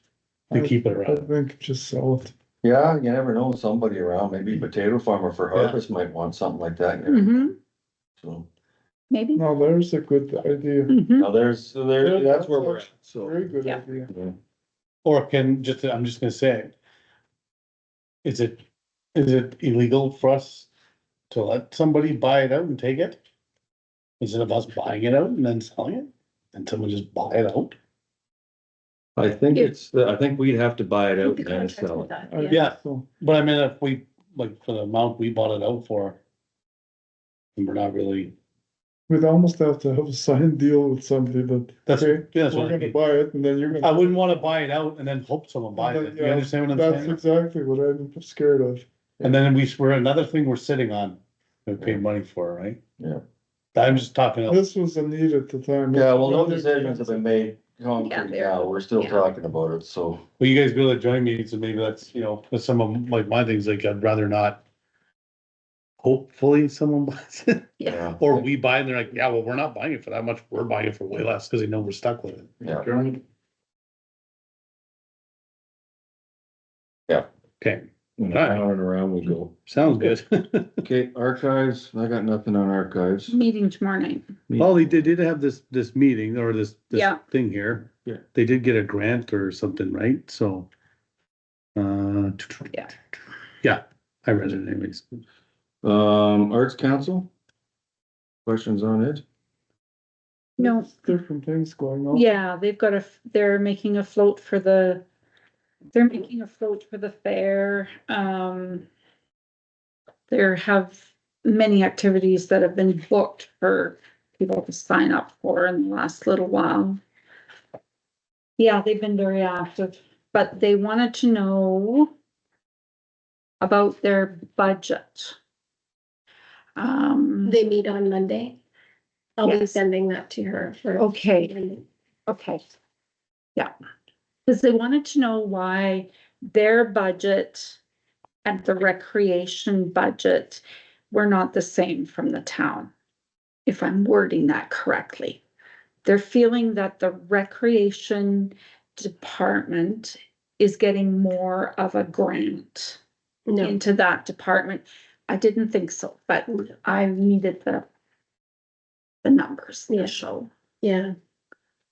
to keep it I around. think just sell it. yeah, you never know, somebody around, maybe a potato farmer for Yeah. harvest might want something like that, you know, Mhm. so. Maybe. No, there's a good idea, Mhm. Now that's where we're at, so. very good Yeah. idea. Yeah. Or I'm just gonna say, is it illegal for us to let somebody buy it out and take it? Instead of us buying it out and then selling it, and someone just buy it out? I think Yeah. I think we'd have to buy it I out think and the then contract's sell with it. that, Yeah, So, but I mean, if we, like, for the amount we bought it out for. And we're not really, we'd almost have to have a signed deal with somebody that, that's, okay, that's we're what I gonna mean. buy it and then you're gonna. I wouldn't wanna buy it out and then hope someone buys it, you Yeah, understand what I'm that's saying? exactly what I'm scared of. And then we're another thing we're sitting on, we pay money for, right? Yeah. I'm just talking, This was a need at the time. Yeah, well, no Rather decisions have been made Yeah, concrete they're- now, we're still yeah. talking about it, so. well, you guys go to joint meetings and maybe that's, you know, that's some of like my things, like I'd rather not. Hopefully someone buys it, Yeah. or we buy it and they're like, yeah, well, we're not buying it for that much, we're buying it for way less, cause they know we're stuck with it. Yeah. Johnny, Okay, And around and around we go. sounds good. Okay, archives, I got nothing on archives. Meeting tomorrow night. Well, they did have this meeting or this Yeah. thing here. Yeah. They did get a grant or something, right? So. Yeah. Yeah, I read it anyways. Arts Council? Questions on it? No. Different things going on. Yeah, they're making a float for the fair. There have many activities that have been booked for people to sign up for in the last little while. Yeah, they've been very active, but they wanted to know about their budget. They meet on Monday. I'll be Yes. sending that to her for. Okay. Okay. Yeah, because they wanted to know why their budget and the recreation budget were not the same from the town. If I'm wording that correctly. They're feeling that the recreation department is getting more of a grant No, into that department. I didn't think so, but I needed the numbers Yeah. to show. yeah,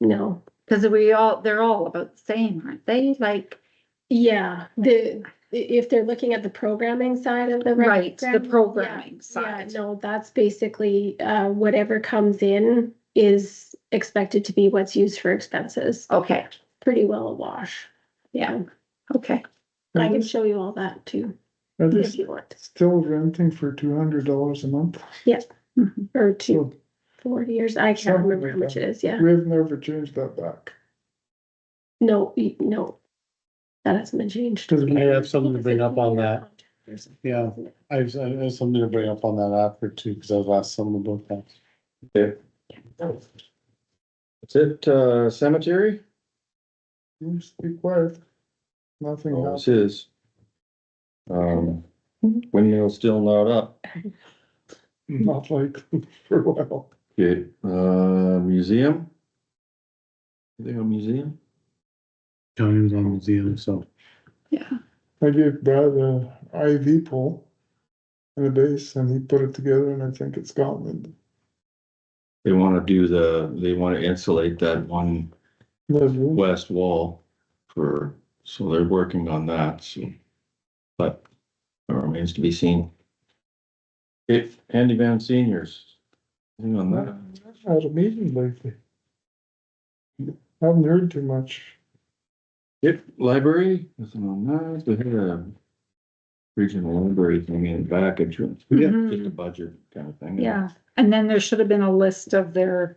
no, Cause they're all about the same, aren't they? Like, yeah, if they're looking at the programming side of the. right, the program, programming Yeah, side. no, that's basically, whatever comes in is expected to be what's used for expenses, Okay, pretty well a wash. yeah, okay. I can show you all that too, Are they if you want, still renting for $200 a month? Mhm. or So 240 years, I can't Something remember like how much that. it is, yeah, we've never changed that back. no, that hasn't been changed. Cause I have something to bring up on that. Yeah. I have something to bring up on that after too, because I was asked something about that. Okay. That's it, cemetery? seems to be quiet. Nothing Always else. is. Windmill's still not up. Not like for a while. Okay, museum? Anything on museum? Johnny was on museum, so. Yeah, I gave Brad a IV pole and a base and he put it together and I think it's gone. And They wanna insulate that one the roof, west wall so they're working on that, so. But it remains to be seen. If handyman seniors, anything on that? had a meeting lately. Haven't heard too much. Yep, library, nothing on that, they had a regional library thing in back, it's just Mhm. a budget kind of thing. yeah. And then there should have been a list of their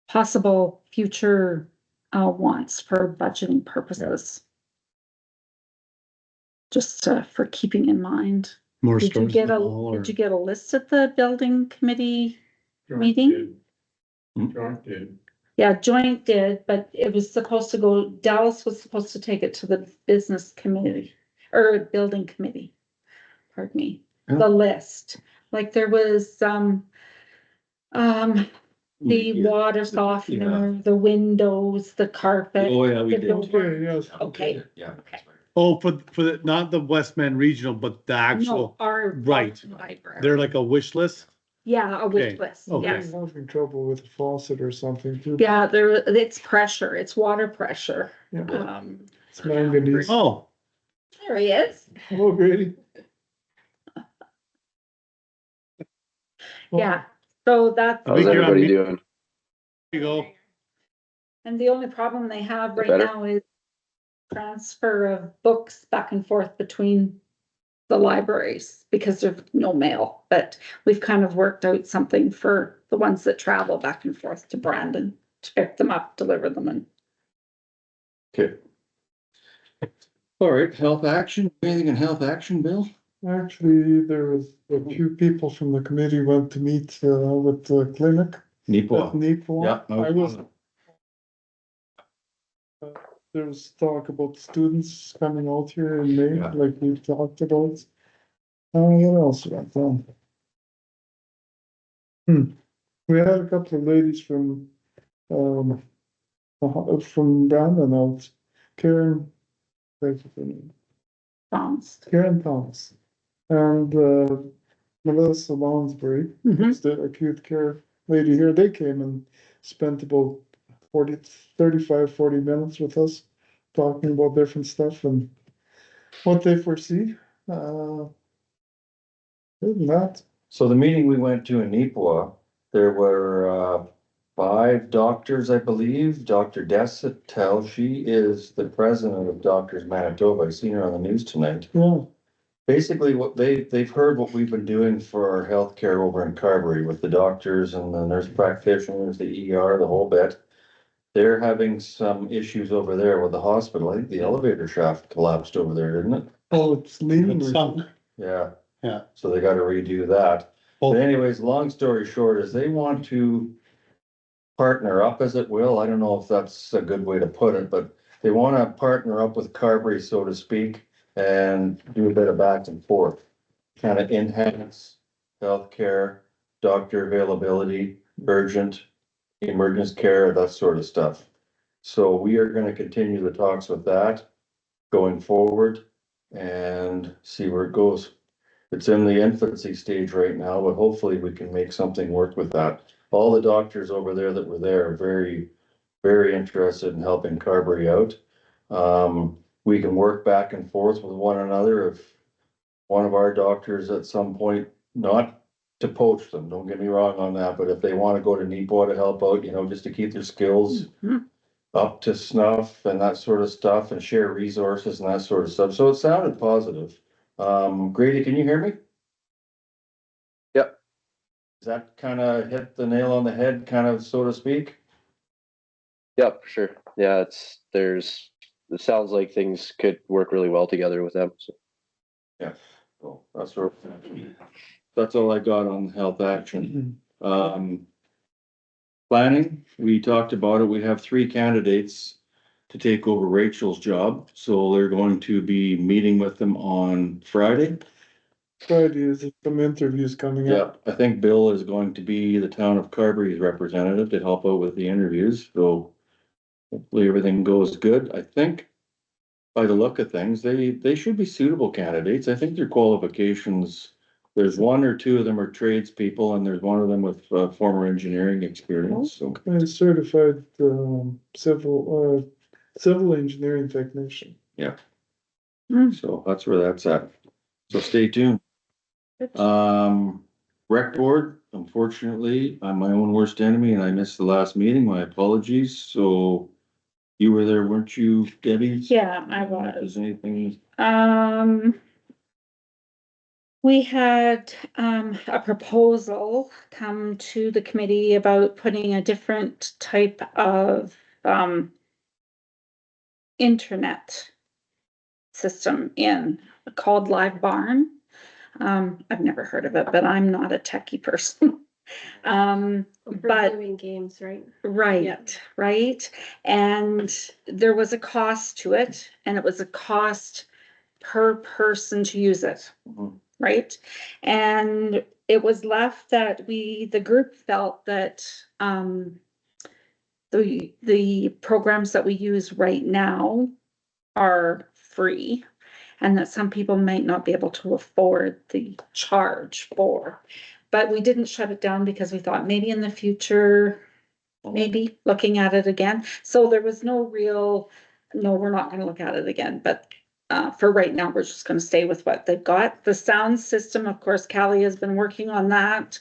possible future wants for budgeting purposes. Just for keeping in mind. More Did you stores. get in the hall, or- did you get a list at the building committee? John Meeting? did. Hmm? John did. Yeah, joint did, but it was supposed to go, Dallas was supposed to take it to the business committee or building committee. Pardon me, Yeah. the list, like there was the Yeah. water softener, the windows, the carpet. Oh, yeah, we the did. door. Okay, yes. Okay. Yeah. Okay. Oh, for the, not the Westman Regional, but the No, actual, our. right. Library. they're like a wish list? Yeah, a wish Okay, list, okay. yes. I'm having trouble with the faucet or something too. Yeah, it's pressure, it's water pressure. Yeah. It's manganese. Oh, There he is. Hello, Grady. Yeah, so that's. I think you're on mute. doing? You go. And the only problem they have That right better? now is transfer of books back and forth between the libraries because there's no mail. But we've kind of worked out something for the ones that travel back and forth to Brandon to pick them up, deliver them, and Okay. All right, health action, anything in health action, Bill? Actually, there was a few people from the committee went to meet, with the clinic at Nipah. Neepawa. Yeah. I was, there was talk about students coming out here in May, Yeah. like we talked about. What else went on? We had a couple of ladies from Brandon out, Karen, thank you for the name. phones. Karen Thomas, and Melissa Lounsbury, Mhm. who's the acute care lady here. They came and spent about 40 minutes with us, talking about different stuff and what they foresee. Other than that, So the meeting we went to in Nipah, there were 5 doctors, I believe. Dr. Desitel, she is the president of Doctors Manitoba. I seen her on the news tonight. yeah, Basically, what they've heard what we've been doing for our healthcare over in Carberry with the doctors and the nurse practitioners, the ER, the whole bit. They're having some issues over there with the hospital. I think the elevator shaft collapsed over there, didn't it? oh, it's leaning. It's sunk. Yeah. Yeah. So they gotta redo that. Well, But anyways, long story short is they want to partner up, as it will. I don't know if that's a good way to put it, but they wanna partner up with Carberry, so to speak, and do a bit of back and forth. Kind of enhance healthcare, doctor availability, urgent, emergency care, that sort of stuff. So we are gonna continue the talks with that going forward and see where it goes. It's in the infancy stage right now, but hopefully we can make something work with that. All the doctors over there that were there are very, very interested in helping Carberry out. We can work back and forth with one another if one of our doctors at some point, not to poach them, don't get me wrong on that, but if they wanna go to Nipah to help out, just to keep their skills Mhm. up to snuff and that sort of stuff and share resources and that sort of stuff. So it sounded positive. Grady, can you hear me? Yep. Does that kind of hit the nail on the head, kind of, so to speak? Yep, for sure. Yeah, it sounds like things could work really well together with them. So. Yeah. So that's all I got on health action. Planning, we talked about it. We have 3 candidates to take over Rachel's job. So they're going to be meeting with them on Friday. Friday is some interviews coming Yeah, up. I think Bill is going to be the town of Carberry's representative to help out with the interviews, so hopefully everything goes good. I think by the look of things, they should be suitable candidates. I think their qualifications, there's 1 or 2 of them are tradespeople and there's 1 of them with former engineering experience, so. And certified, civil engineering technician. So that's where that's at. So stay tuned. Rec board, unfortunately, I'm my own worst enemy and I missed the last meeting. My apologies. So you were there, weren't you, Debbie? Yeah, I If was. there's anything, We had, a proposal come to the committee about putting a different type of, internet system in, called Live Barn. I've never heard of it, but I'm not a techie person. For But doing games, right? right, right. And there was a cost to it, and it was a cost per person to use it, Mhm. right? And it was left that the group felt that, the programs that we use right now are free, and that some people might not be able to afford the charge for. But we didn't shut it down because we thought maybe in the future, maybe looking at it again. So there was no real, no, we're not gonna look at it again, but for right now, we're just gonna stay with what they've got. The sound system, of course, Callie has been working on that.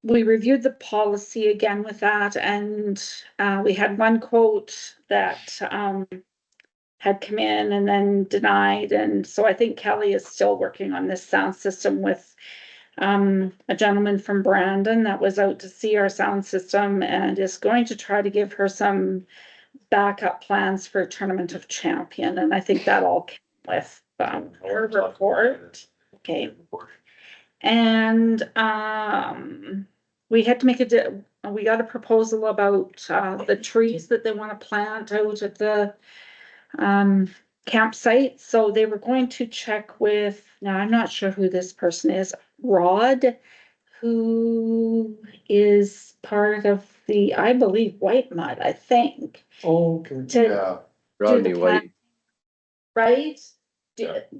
we reviewed the policy again with that, and we had one quote that had come in and then denied, and so I think Kelly is still working on this sound system with a gentleman from Brandon that was out to see our sound system and is going to try to give her some backup plans for a Tournament of Champion, and I think that all came with her report. Okay. And we had to make we got a proposal about the trees that they want to plant out at the campsite. So they were going to check with, now I'm not sure who this person is, Rod, who is part of the, I believe, White Mud, I think. Oh, okay. To Yeah, Rodney the White, right?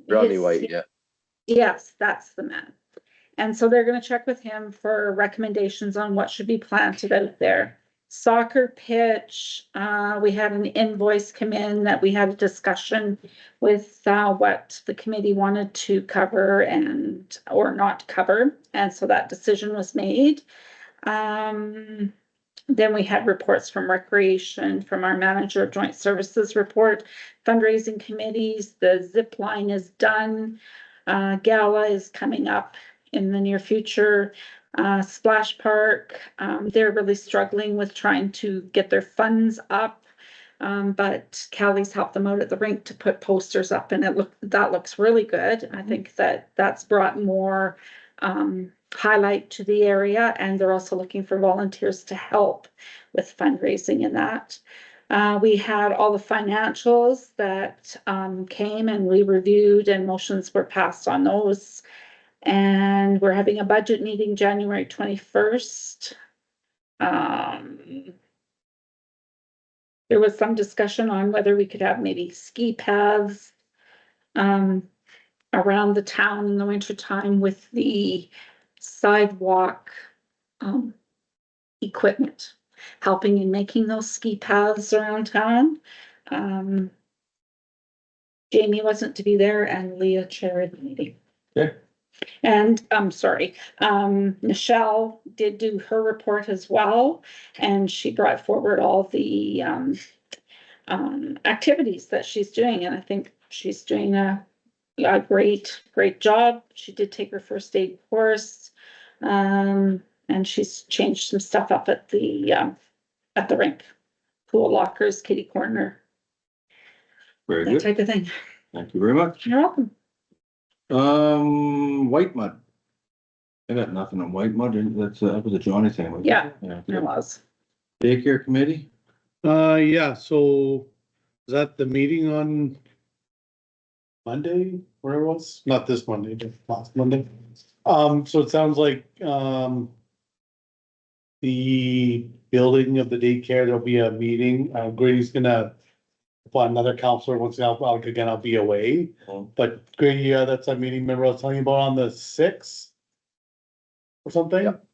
Rodney His- White, yeah. Yes, that's the man. And so they're gonna check with him for recommendations on what should be planted out there. Soccer pitch, we had an invoice come in that we had a discussion with what the committee wanted to cover and, or not cover, and so that decision was made. Then we had reports from recreation, from our manager of joint services report, fundraising committees, the zip line is done. Gala is coming up in the near future. Splash Park, they're really struggling with trying to get their funds up. But Callie's helped them out at the rink to put posters up, and that looks really good. I think that's brought more highlight to the area, and they're also looking for volunteers to help with fundraising in that. We had all the financials that came and we reviewed, and motions were passed on those. And we're having a budget meeting January 21st. There was some discussion on whether we could have maybe ski paths around the town in the winter time with the sidewalk equipment, helping in making those ski paths around town. Jamie wasn't to be there, and Leah chaired the meeting. Okay. And I'm sorry, Michelle did do her report as well, and she brought forward all the activities that she's doing, and I think she's doing a great job. She did take her first aid course, and she's changed some stuff up at the rink, pool lockers, kitty corner, very that good. type of thing. Thank you very much. You're welcome. White Mud. I got nothing on White Mud. That was a Johnny thing. wasn't it? Yeah. Yeah. There was. Daycare committee? Yeah, so was that the meeting on Monday, where it was? Not this Monday, but last Monday. So it sounds like, the building of the daycare, there'll be a meeting. Grady's gonna appoint another counselor once I'll be away. Oh. But Grady, that's a meeting, remember I was telling you about on the 6th? Or something? Yep.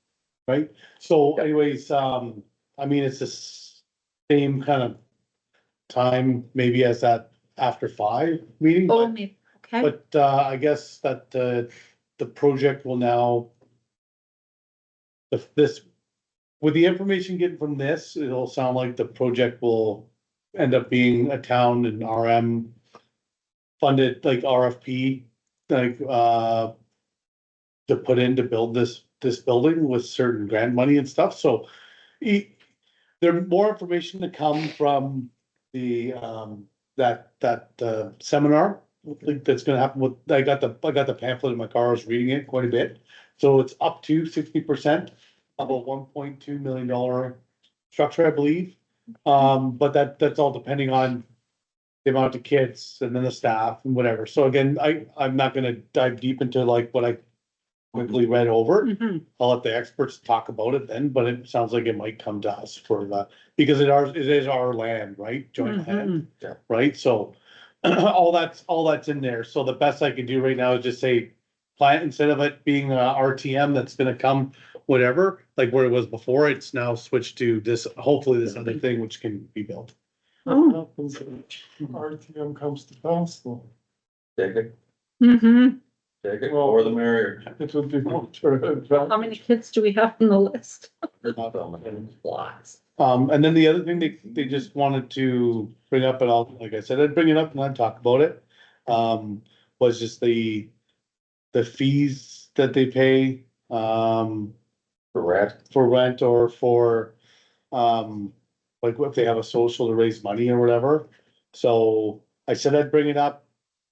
Right? So Yep. anyways, I mean, it's the same kind of time maybe as that after 5 meeting. Oh, but- maybe, okay. But I guess that the project will now. With the information getting from this, it'll sound like the project will end up being a town and RM. Funded like RFP, like to put in to build this building with certain grant money and stuff, so. There's more information to come from the that seminar, like that's gonna happen with, I got the pamphlet in my car, I was reading it quite a bit. So it's up to 60% of a $1.2 million structure, I believe. But that's all depending on the amount of kids and then the staff and whatever. So again, I'm not gonna dive deep into like what I quickly read over. Mhm. I'll let the experts talk about it then, but it sounds like it might come to us for the, because it is our land, right? Joint land, right? So all that's in there. So the best I can do right now is just say plant, instead of it being a RTM that's gonna come, whatever, like where it was before, it's now switched to this, hopefully this other thing which can be built. Oh. What happens if RTM comes to pass though? Take it. Mm-hmm. Take it, Well- more the merrier. It would be more to How many kids do we have on the list? Lots. And then the other thing they just wanted to bring up, and I'll, like I said, I'd bring it up and I'd talk about it. Was just the fees that they pay, Correct. for rent or for, like if they have a social to raise money or whatever. So I said I'd bring it up.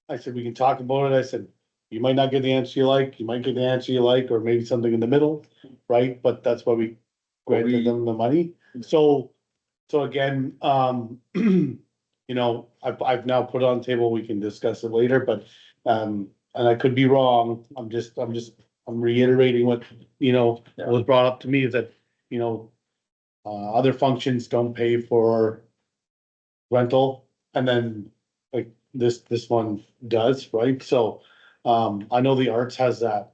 I said, we can talk about it. I said, you might not get the answer you like, you might get the answer you like, or maybe something in the middle, right? But that's why we granted them the money. So again, you know, I've now put it on the table, we can discuss it later, but, and I could be wrong. I'm reiterating what, you know, was brought up to me is that, you know, other functions don't pay for rental, and then like this one does, right? So, I know the arts has that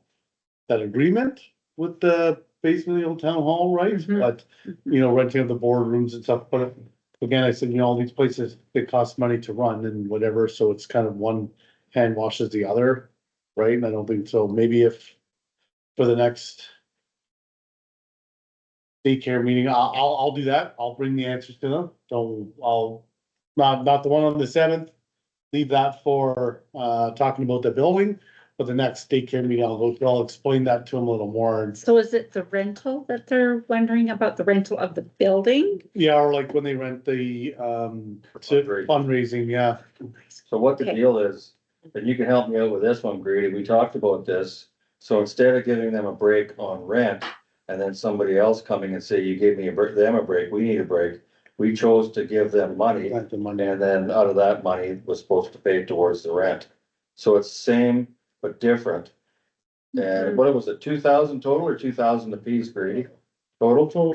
agreement with the basement of the old town hall, right? Mhm. But, you know, renting of the boardrooms and stuff, but again, I said, you know, all these places, they cost money to run and whatever, so it's kind of one hand washes the other, right? And I don't think so. Maybe if for the next daycare meeting, I'll do that. I'll bring the answers to them. So I'll, not the one on the 7th. Leave that for, talking about the building, but the next daycare meeting, I'll explain that to them a little more. And So is it the rental that they're wondering about, the rental of the building? yeah, or like when they rent the, fundraising, yeah. So what the Okay. deal is, and you can help me out with this one, Grady, we talked about this. So instead of giving them a break on rent, and then somebody else coming and say, you gave me them a break, we need a break. We chose to give them money, Rent the Monday. and then out of that money was supposed to pay towards the rent. So it's same but different. And what was it, 2,000 total or 2,000 apiece, Grady? Total?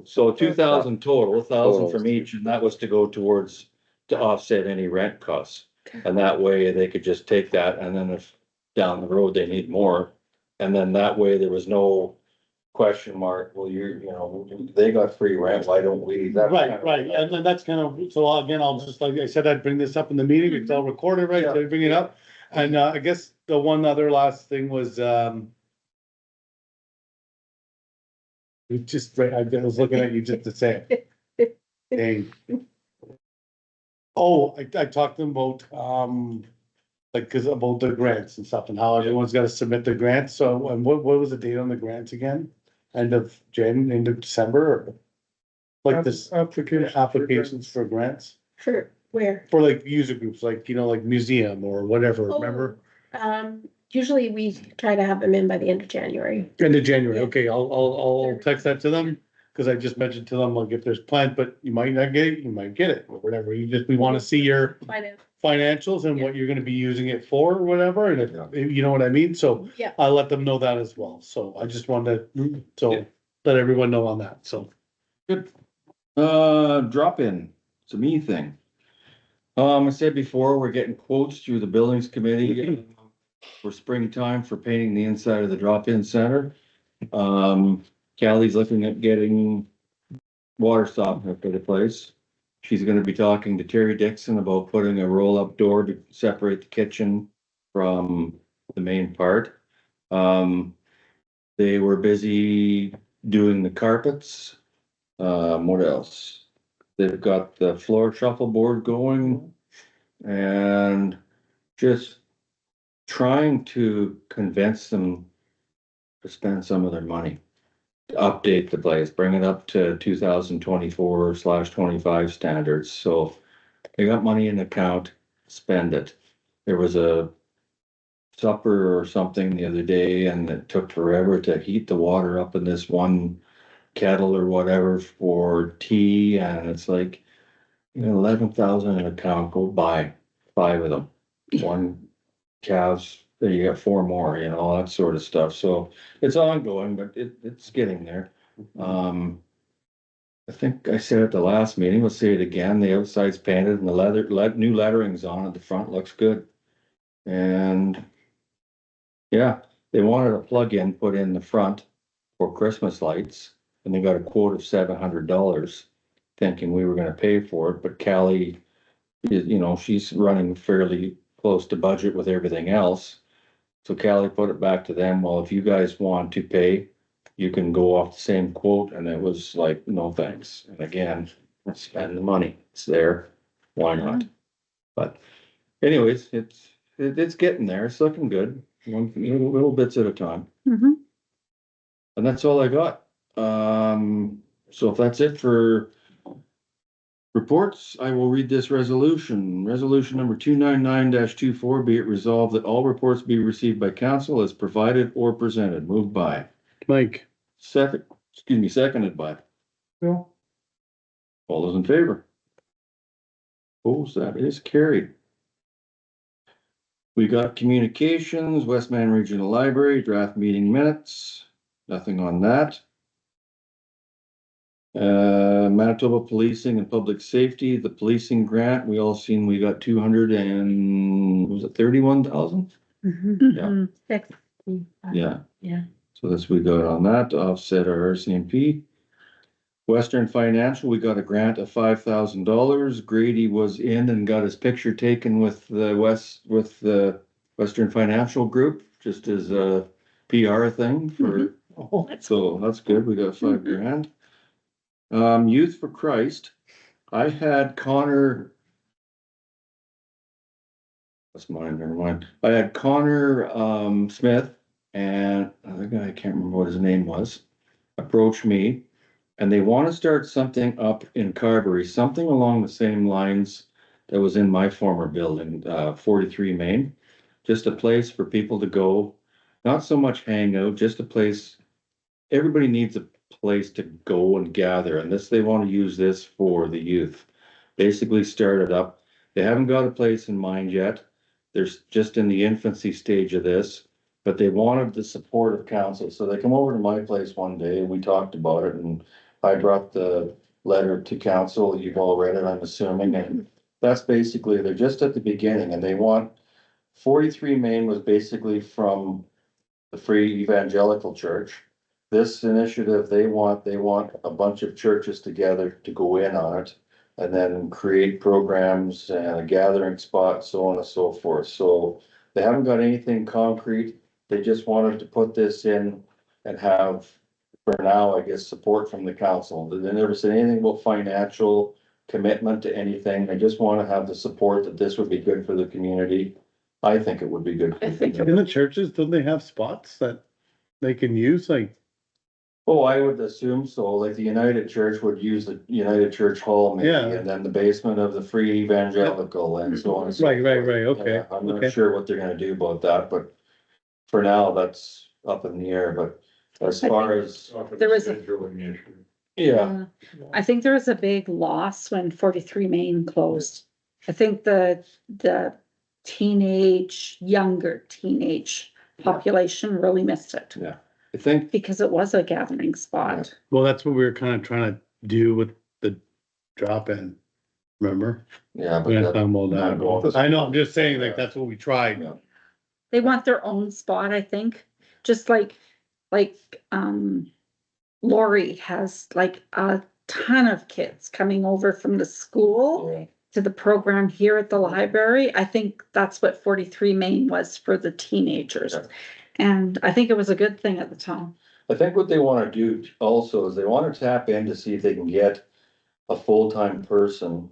So 2,000 total, 1,000 from each, and that was to go towards, to offset any rent costs. And that way they could just take that, and then if down the road they need more, and then that way there was no question mark, well, you know, they got free rent, why don't we? That kind of- Right, and then that's kind of, so again, I'll just, like I said, I'd bring this up in the meeting, it's all recorded, right, so I bring it up. And, I guess the one other last thing was, we just, right, I was looking at you just to say it. Dang. Oh, I talked to them about, like, cause about the grants and stuff and how everyone's gotta submit the grants, so, and what was the date on the grants again? End of December, or? Like this, applications for grants, For where? for like user groups, like, you know, like museum or whatever, remember? Usually we try to have them in by the end of January. End of January, Yeah. okay, I'll text that to them, cause I just mentioned to them, like, if there's plans, but you might not get it, you might get it, or whatever, we wanna see your Finance. financials and what you're gonna be using it for, or whatever, and if, you know what I mean, so Yeah, I'll let them know that as well, so I just wanted to, so, let everyone know on that, so. Drop in, it's a me thing. I said before, we're getting quotes through the buildings committee for springtime for painting the inside of the drop-in center. Callie's looking at getting water softener for the place. She's gonna be talking to Terry Dixon about putting a roll-up door to separate the kitchen from the main part. They were busy doing the carpets. What else? They've got the floor shuffleboard going and just trying to convince them to spend some of their money. To update the place, bring it up to 2024/25 standards, so they got money in the account, spend it. There was a supper or something the other day and it took forever to heat the water up in this one kettle or whatever for tea, and it's like, you know, 11,000 in account, go buy 5 of them. One calves, then you got 4 more, you know, all that sort of stuff, so it's ongoing, but it's getting there. I think I said at the last meeting, let's say it again, the outside's painted and the new lettering's on at the front, looks good. And yeah, they wanted a plug-in put in the front for Christmas lights, and they got a quote of $700, thinking we were gonna pay for it, but Callie is, you know, she's running fairly close to budget with everything else. So Callie put it back to them, well, if you guys want to pay, you can go off the same quote, and it was like, no thanks. And again, spend the money, it's there, why not? But anyways, it's getting there, it's looking good, little bits at a time. Mhm. And that's all I got. So if that's it for reports, I will read this resolution. Resolution number 299-24, be it resolved that all reports be received by council as provided or presented. Moved by Mike, seconded by. Bill? All those in favor? Opposed, that is carried. We got communications, Westman Regional Library, draft meeting minutes, nothing on that. Manitoba Policing and Public Safety, the policing grant, we all seen we got 200 and, was it 31,000? Mhm. Yeah. Yeah. So that's, we got on that to offset our RCMP. Western Financial, we got a grant of $5,000. Grady was in and got his picture taken with the Western Financial Group, just as a PR thing for, so that's good, we got $5,000. Youth for Christ, I had Connor. That's mine, never mind. I had Connor, Smith and another guy, I can't remember what his name was, approach me. And they want to start something up in Carberry, something along the same lines that was in my former building, 43 Main. Just a place for people to go, not so much hang out, just a place. Everybody needs a place to go and gather, and they want to use this for the youth. Basically start it up. They haven't got a place in mind yet. They're just in the infancy stage of this, but they wanted the support of council. So they come over to my place one day and we talked about it, and I brought the letter to council. You've all read it, I'm assuming, and that's basically, they're just at the beginning and they want, 43 Main was basically from the Free Evangelical Church. This initiative, they want a bunch of churches together to go in on it and then create programs and a gathering spot, so on and so forth. So they haven't got anything concrete. They just wanted to put this in and have, for now, I guess, support from the council. They never said anything about financial commitment to anything. They just want to have the support that this would be good for the community. I think it would be good. I think it in the churches, don't they have spots that they can use, like, Oh, I would assume so, like the United Church would use the United Church Hall maybe, Yeah. and then the basement of the Free Evangelical and so on and so right, forth. okay, Yeah, I'm not okay. sure what they're gonna do about that, but for now, that's up in the air, but as I far think as, There was a- Scheduling issue. yeah, I think there was a big loss when 43 Main closed. I think the younger teenage population really missed it I think, because it was a gathering spot. Well, that's what we were kind of trying to do with the drop-in, remember? yeah, but We had that, talking about not going- that. I know, I'm just saying, like, that's what we tried. Yeah. They want their own spot, I think, just like, Lori has like a ton of kids coming over from the school yeah. to the program here at the library. I think that's what 43 Main was for the teenagers. Yeah. And I think it was a good thing at the time. I think what they wanna do also is they wanna tap in to see if they can get a full-time person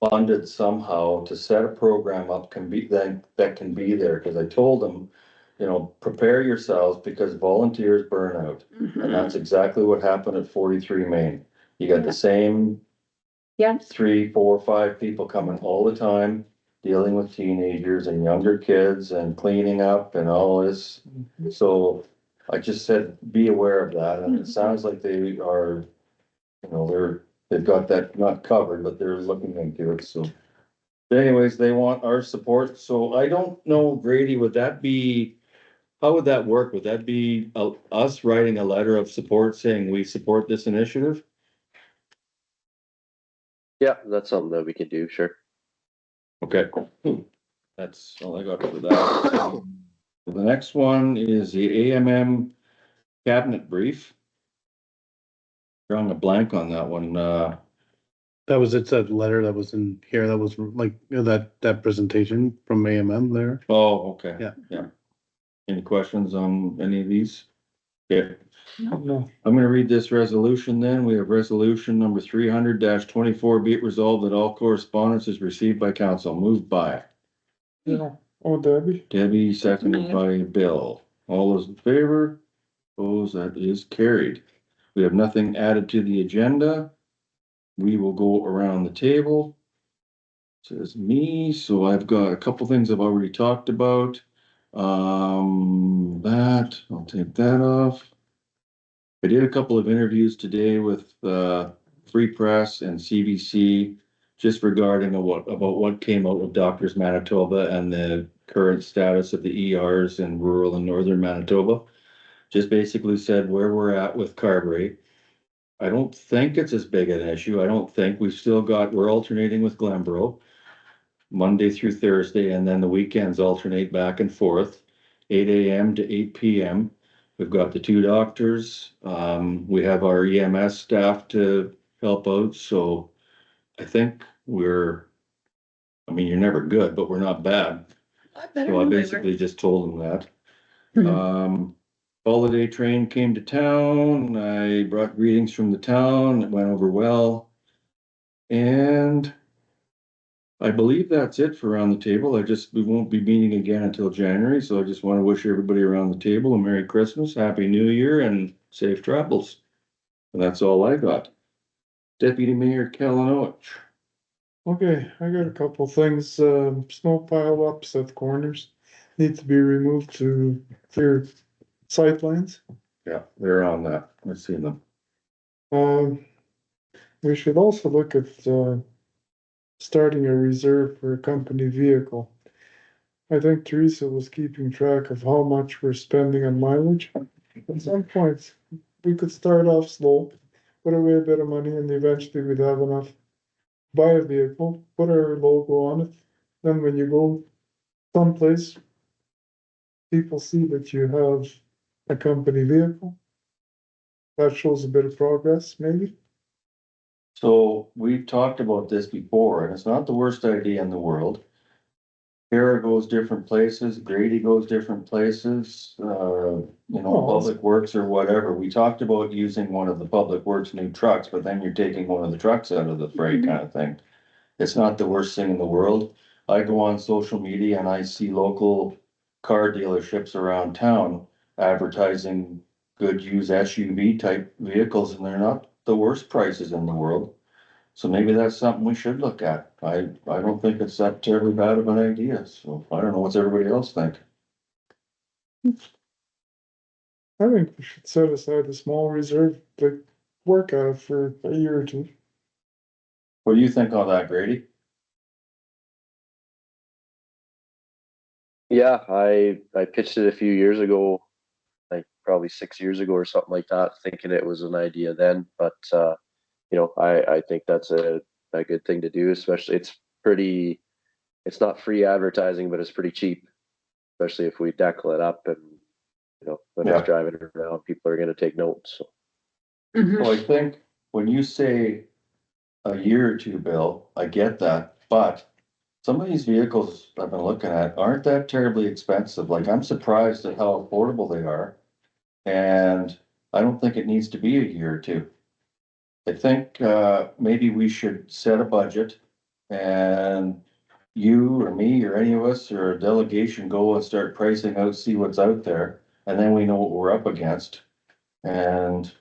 funded somehow to set a program up that can be there, cause I told them, you know, prepare yourselves because volunteers burn out. And Mhm. that's exactly what happened at 43 Main. You got the same Yeah, 3, 4, 5 people coming all the time, dealing with teenagers and younger kids and cleaning up and all this. So I just said, be aware of that, and it sounds like they are, you know, they've got that not covered, but they're looking into it, so. Anyways, they want our support, so I don't know, Grady, how would that work? Would that be us writing a letter of support saying we support this initiative? Yeah, that's something that we could do, sure. Okay, that's all I got for that. The next one is the AMM cabinet brief. Drawing a blank on that one, That was, it's a letter that was in here, that was like, you know, that presentation from AMM there. oh, okay. Yeah. Yeah. Any questions on any of these? Yeah, No, I'm gonna read this resolution then. We have resolution number 300-24. Be it resolved that all correspondence is received by council. Moved by yeah. Oh, Debbie, Debbie, seconded by Bill. All those in favor? Opposed, that is carried. We have nothing added to the agenda. We will go around the table. Says me, so I've got a couple things I've already talked about. I'll take that off. I did a couple of interviews today with Free Press and CBC just regarding about what came out with Doctors Manitoba and the current status of the ERs in rural and northern Manitoba. Just basically said where we're at with Carberry. I don't think it's as big an issue. I don't think we're alternating with Glenboro Monday through Thursday, and then the weekends alternate back and forth, 8 a.m. to 8 p.m. We've got the two doctors. We have our EMS staff to help out, so I think you're never good, but we're not bad. So I basically just told them that. Holiday train came to town. I brought greetings from the town. It went over well. And I believe that's it for around the table. We won't be meeting again until January, so I just want to wish everybody around the table a Merry Christmas, Happy New Year, and safe travels. And that's all I got. Deputy Mayor Kalanowicz. okay, I got a couple things, snow pile ups at the corners need to be removed to clear sightlines. Yeah, they're on that. I've seen them. We should also look at, starting a reserve for a company vehicle. I think Teresa was keeping track of how much we're spending on mileage. At some point, we could start off slow, put away a bit of money, and eventually we'd have enough. Buy a vehicle, put our logo on it, then when you go someplace, people see that you have a company vehicle. That shows a bit of progress, maybe. So we've talked about this before, and it's not the worst idea in the world. Kara goes different places, Grady goes different places, Public Works or whatever. We talked about using one of the Public Works new trucks, but then you're taking one of the trucks out of the freight kind of thing. It's not the worst thing in the world. I go on social media and I see local car dealerships around town advertising good used SUV type vehicles, and they're not the worst prices in the world. So maybe that's something we should look at. I don't think it's that terribly bad of an idea, so I don't know what's everybody else think. I think we should set aside a small reserve to work out for a year or two. What do you think on that, Grady? Yeah, I pitched it a few years ago, like probably 6 years ago or something like that, thinking it was an idea then. But I think that's a good thing to do, especially it's not free advertising, but it's pretty cheap, especially if we deckle it up and when Yeah. it's driving around, people are going to take notes. So. So I think when you say a year or two, Bill, I get that, but some of these vehicles I've been looking at aren't that terribly expensive. Like, I'm surprised at how affordable they are. And I don't think it needs to be a year or two. I think, maybe we should set a budget and you or me or any of us or a delegation go and start pricing out, see what's out there. And then we know what we're up against. And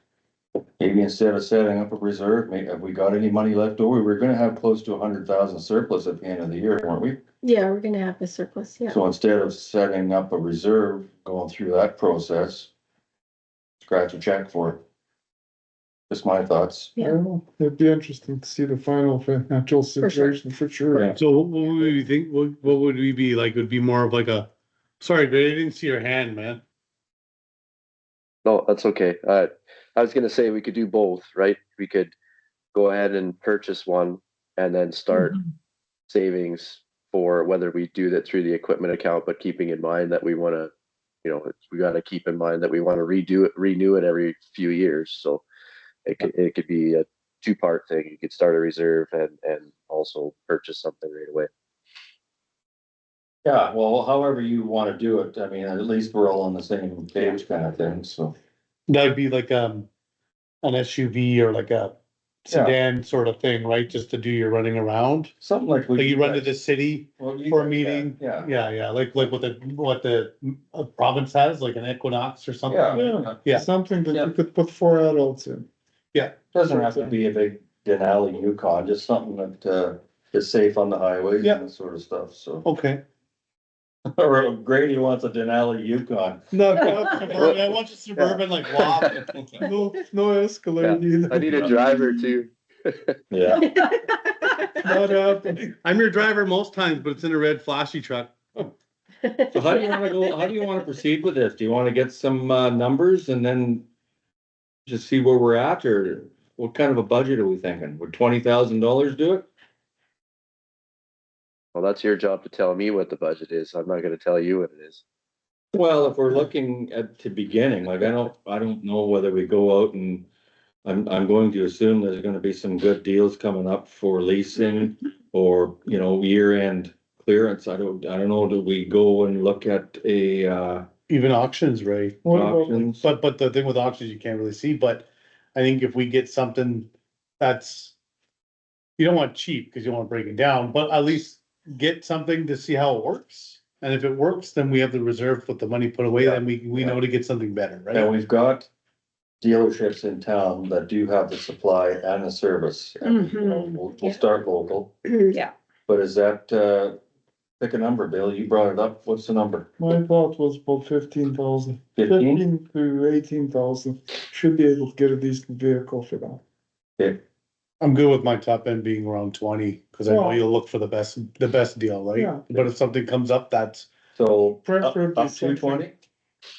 maybe instead of setting up a reserve, maybe have we got any money left over? We're gonna have close to 100,000 surplus at the end of the year, weren't we? Yeah, we're gonna have a surplus, yeah. So instead of setting up a reserve, going through that process, scratch a check for it. Just my thoughts. I don't know, it'd be interesting to see the final financial situation for sure. Yeah. So what would we think, what would we be like, would be more of like sorry, but I didn't see your hand, man. No, that's okay. I was going to say we could do both, right? We could go ahead and purchase one and then start savings for whether we do that through the equipment account, but keeping in mind that we want to, we got to keep in mind that we want to renew it every few years. So it could be a two-part thing. You could start a reserve and also purchase something right away. Yeah, well, however you wanna do it, I mean, at least we're all on the same page kind of thing, so. That'd be like, an SUV or like a sedan sort of thing, right? Just to do your running around. Something like. Like you run to the city for a meeting. Yeah. Yeah, like what the province has, like an Equinox or something. Yeah. Yeah. Something that Yeah. you could put 4 adults in. Doesn't have to be a big Denali Yukon, just something that, is safe on the highways Yeah. and that sort of stuff, so. Okay. Or Grady wants a Denali Yukon. No, I want a suburban like WAP. no Escalade either. I need a driver too. Yeah. Not happening. I'm your driver most times, but it's in a red flashy truck. So how do you wanna go, how do you wanna proceed with this? Do you wanna get some, numbers and then just see where we're at, or what kind of a budget are we thinking? Would $20,000 do it? Well, that's your job to tell me what the budget is. I'm not gonna tell you what it is. Well, if we're looking at the beginning, like, I don't know whether we go out and I'm going to assume there's gonna be some good deals coming up for leasing or, year-end clearance. I don't know, do we go and look at Even auctions, right? What about, auctions? But the thing with auctions, you can't really see, but I think if we get something that's. You don't want cheap, because you don't want to break it down, but at least get something to see how it works. And if it works, then we have the reserve with the money put away, then we know to get something better, And right? we've got dealerships in town that do have the supply and the service. And, we'll Yeah. start local, Yeah. but is that, pick a number, Bill, you brought it up, what's the number? my thought was about 15,000. 15? 15 to 18,000. Should be able to get a decent vehicle for that. Okay, I'm good with my top end being around 20, because I know Well- you'll look for the best deal, right? Yeah. But if something comes up, that's, so up Preferably to something- 20?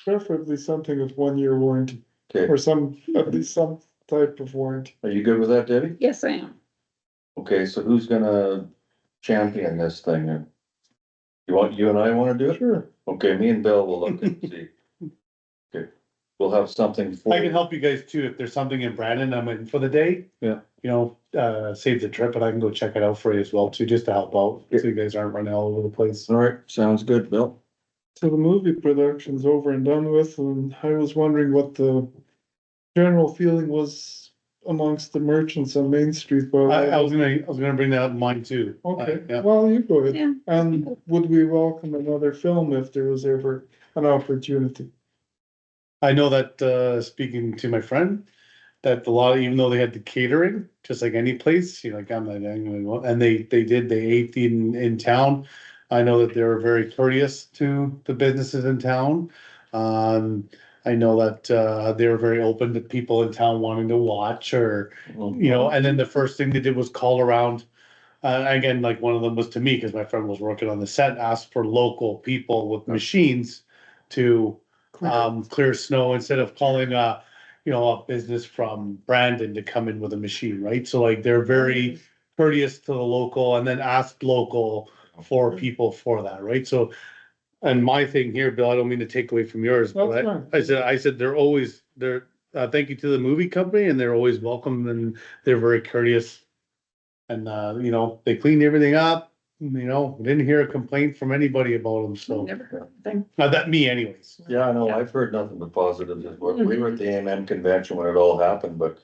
Preferably something with 1 year warranty, Okay, or at least some type of warranty. are you good with that, Debbie? Yes, I am. Okay, so who's gonna champion this thing? You and I wanna do it? Sure. Okay, me and Bill will look and see. Okay, we'll have something for. I can help you guys too, if there's something in Brandon, I'm in for the day. Yeah. Save the trip, but I can go check it out for you as well too, just to help out, so you guys aren't running all over the place. All right, sounds good, Bill. So the movie production's over and done with, and I was wondering what the general feeling was amongst the merchants on Main Street. I was gonna bring that up in mind too. Okay, Yeah. well, you go ahead. Yeah. And would we welcome another film if there was ever an opportunity? I know that, speaking to my friend, that a lot, even though they had the catering, just like any place, I'm gonna go, and they ate in town. I know that they were very courteous to the businesses in town. I know that, they were very open to people in town wanting to watch or, and then the first thing they did was call around. Again, like one of them was to me, because my friend was working on the set, asked for local people with machines to clear snow instead of calling a business from Brandon to come in with a machine, right? So like they're very courteous to the local and then ask local for people for that, right? So, and my thing here, Bill, I don't mean to take away from yours, That's but fine. I said they're thank you to the movie company, and they're always welcome, and they're very courteous. And they cleaned everything up, didn't hear a complaint from anybody about them, so. Never heard anything. Not that me anyways. Yeah, I know, I've heard nothing but positives. We were at the AMM convention when it all happened, but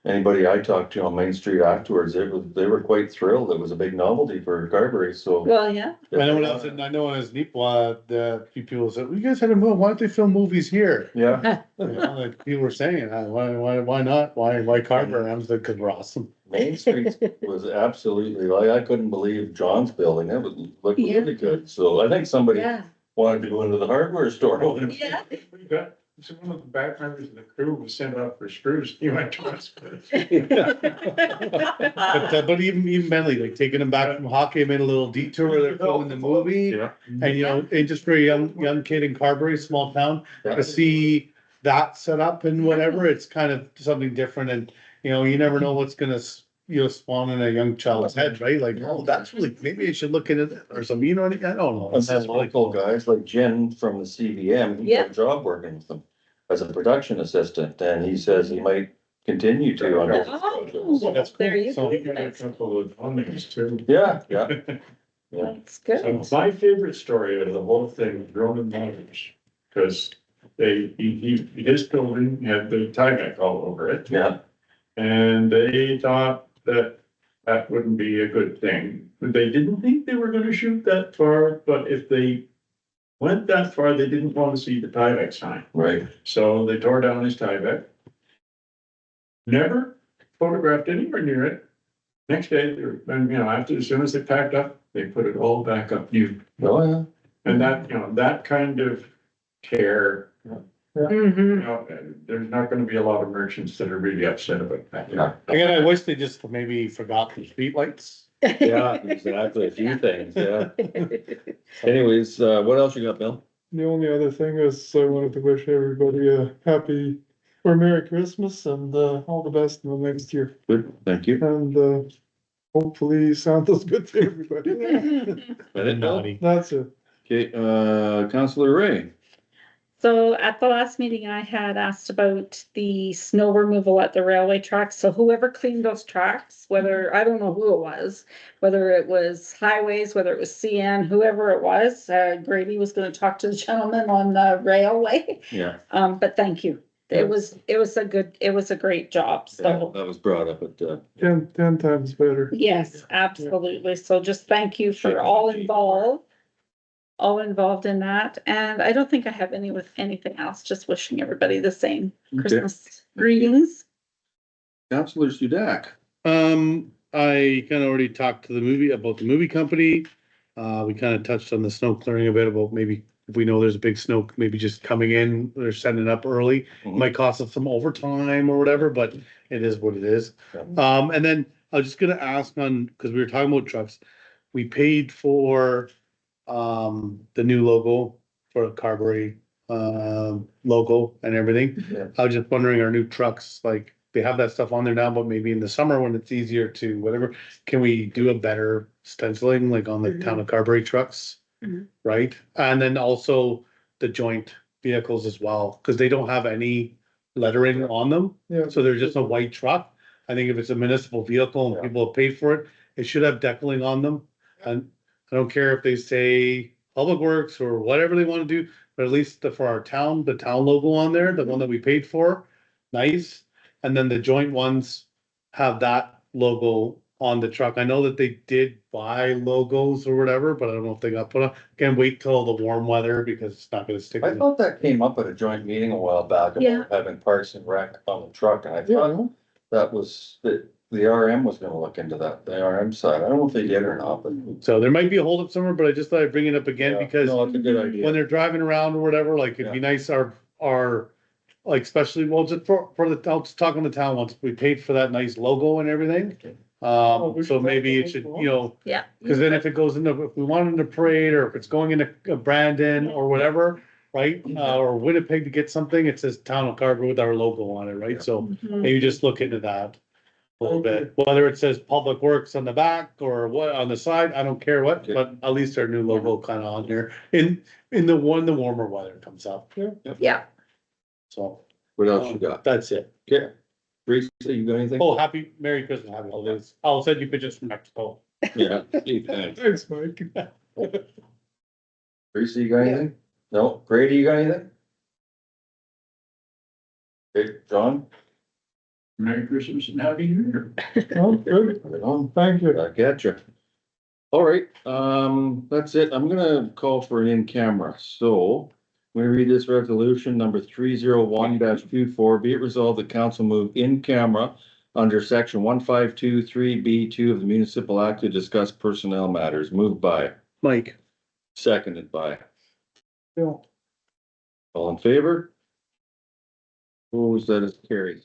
anybody I talked to on Main Street afterwards, they were quite thrilled. It was a big novelty for Carberry, so. Well, yeah. I know when I was in Neepawa, the few people said, well, you guys had a movie, why don't they film movies here? Yeah, Like people were saying, why not? Why Carberry? I was like, cause we're awesome. Main Street was absolutely, like, I couldn't believe John's building. It looked really good. So I think somebody Yeah. wanted to go into the hardware store. Yeah. We got, so one of the back members of the crew was sent out for screws, he went to us. But even Bentley, like taking them back from hockey, made a little detour where they're filming the movie. Yeah. And and just for a young kid in Carberry, small town, to see that set up and whatever, it's kind of something different. And you never know what's gonna spawn in a young child's head, right? Like, oh, that's really, maybe I should look into that or something. I don't know. And It's then just really local guys like Jen from the CVM, he got a job working with them as a production assistant, and he says he might continue to on his projects. Oh, there you So- go. He got a couple of comments too. Yeah, yeah. That's So good. my favorite story of the whole thing, was Roman Motors, because his building had the Tyvek all over it. Yeah. And they thought that that wouldn't be a good thing. They didn't think they were gonna shoot that far, but if they went that far, they didn't want to see the Tyvek sign. Right. So they tore down his Tyvek. Never photographed anywhere near it. Next day, after, as soon as they packed up, they put it all back up new. Oh, yeah. And that, that kind of care, Mhm. there's not gonna be a lot of merchants that are really upset about that. Yeah. Again, I wish they just maybe forgot the streetlights. Yeah, exactly. A few things, yeah. Anyways, what else you got, Bill? The only other thing is I wanted to wish everybody a happy or Merry Christmas and, all the best in the next year. Good, thank you. And, hopefully Santa's good to everybody. That it, Bill? Naughty. That's it. Okay, Counselor Ray. So at the last meeting, I had asked about the snow removal at the railway tracks. So whoever cleaned those tracks, whether, I don't know who it was, whether it was highways, whether it was CN, whoever it was, Grady was gonna talk to the gentleman on the railway. Yeah. But thank you. It was a great job, so. That was brought up at, 10 times better. Yes, absolutely. So just thank you for all involved in that. And I don't think I have anything else, just wishing everybody the same Okay. Christmas greetings. Counselor Sudak. I kind of already talked to about the movie company. We kind of touched on the snow clearing a bit about maybe if we know there's a big snow, maybe just coming in, they're setting it up early. Mhm. Might cost us some overtime or whatever, but it is what it is. Yeah. And then I was just gonna ask because we were talking about trucks. We paid for the new logo for the Carberry logo and everything. Yeah. I was just wondering, our new trucks, like, they have that stuff on there now, but maybe in the summer when it's easier to whatever, can we do a better stenciling like on the town of Carberry trucks? Mhm. Right? And then also the joint vehicles as well, because they don't have any lettering on them. Yeah. So they're just a white truck. I think if it's a municipal vehicle and Yeah. people have paid for it, it should have decaling on them. And I don't care if they say Public Works or whatever they want to do, but at least for our town, the town logo on there, the one that we paid for, nice. And then the joint ones have that logo on the truck. I know that they did buy logos or whatever, but I don't know if they got put on. Can wait till the warm weather because it's not gonna stick. I thought that came up at a joint meeting a while back Yeah. about having Parks and Rec on the truck, and I Yeah, thought that was, that the RM was gonna look into that, the RM side. I don't know if they did or not, but. So there might be a holdup somewhere, but I just thought I'd bring it up again Yeah, because no, it's a good when idea. they're driving around or whatever, like, it'd be nice, our, like, especially, well, just for the, I'll just talk on the town once, we paid for that nice logo and everything. we So should maybe have it should, the Yeah. cause then if it goes into, if we want it in the parade, or if it's going into Brandon or whatever, right? Or Winnipeg to get something, it says Town of Carver with our logo on it, right? So Mhm. maybe just look into that a little bit, whether it says Public Works on the back or what on the side, I don't care what, but at least our new logo kind of on here in the warmer weather comes up. Yeah. So What else you got? that's it. Okay. Teresa, you got anything? Oh, Merry Christmas, happy holidays. I'll send you pictures from Mexico. Yeah. Gee, thanks. Thanks, Mike. Teresa, you got anything? No? Grady, you got anything? Okay, John? Merry Christmas and Happy New Year. Oh, good. Right on. Thank you. I getcha. All right, that's it. I'm gonna call for an in-camera, so. I'm gonna read this resolution number 301-24. Be it resolved that council move in camera under section 1523B2 of the Municipal Act to discuss personnel matters. Moved by, Mike. seconded by. Bill. All in favor? Opposed, that is carried.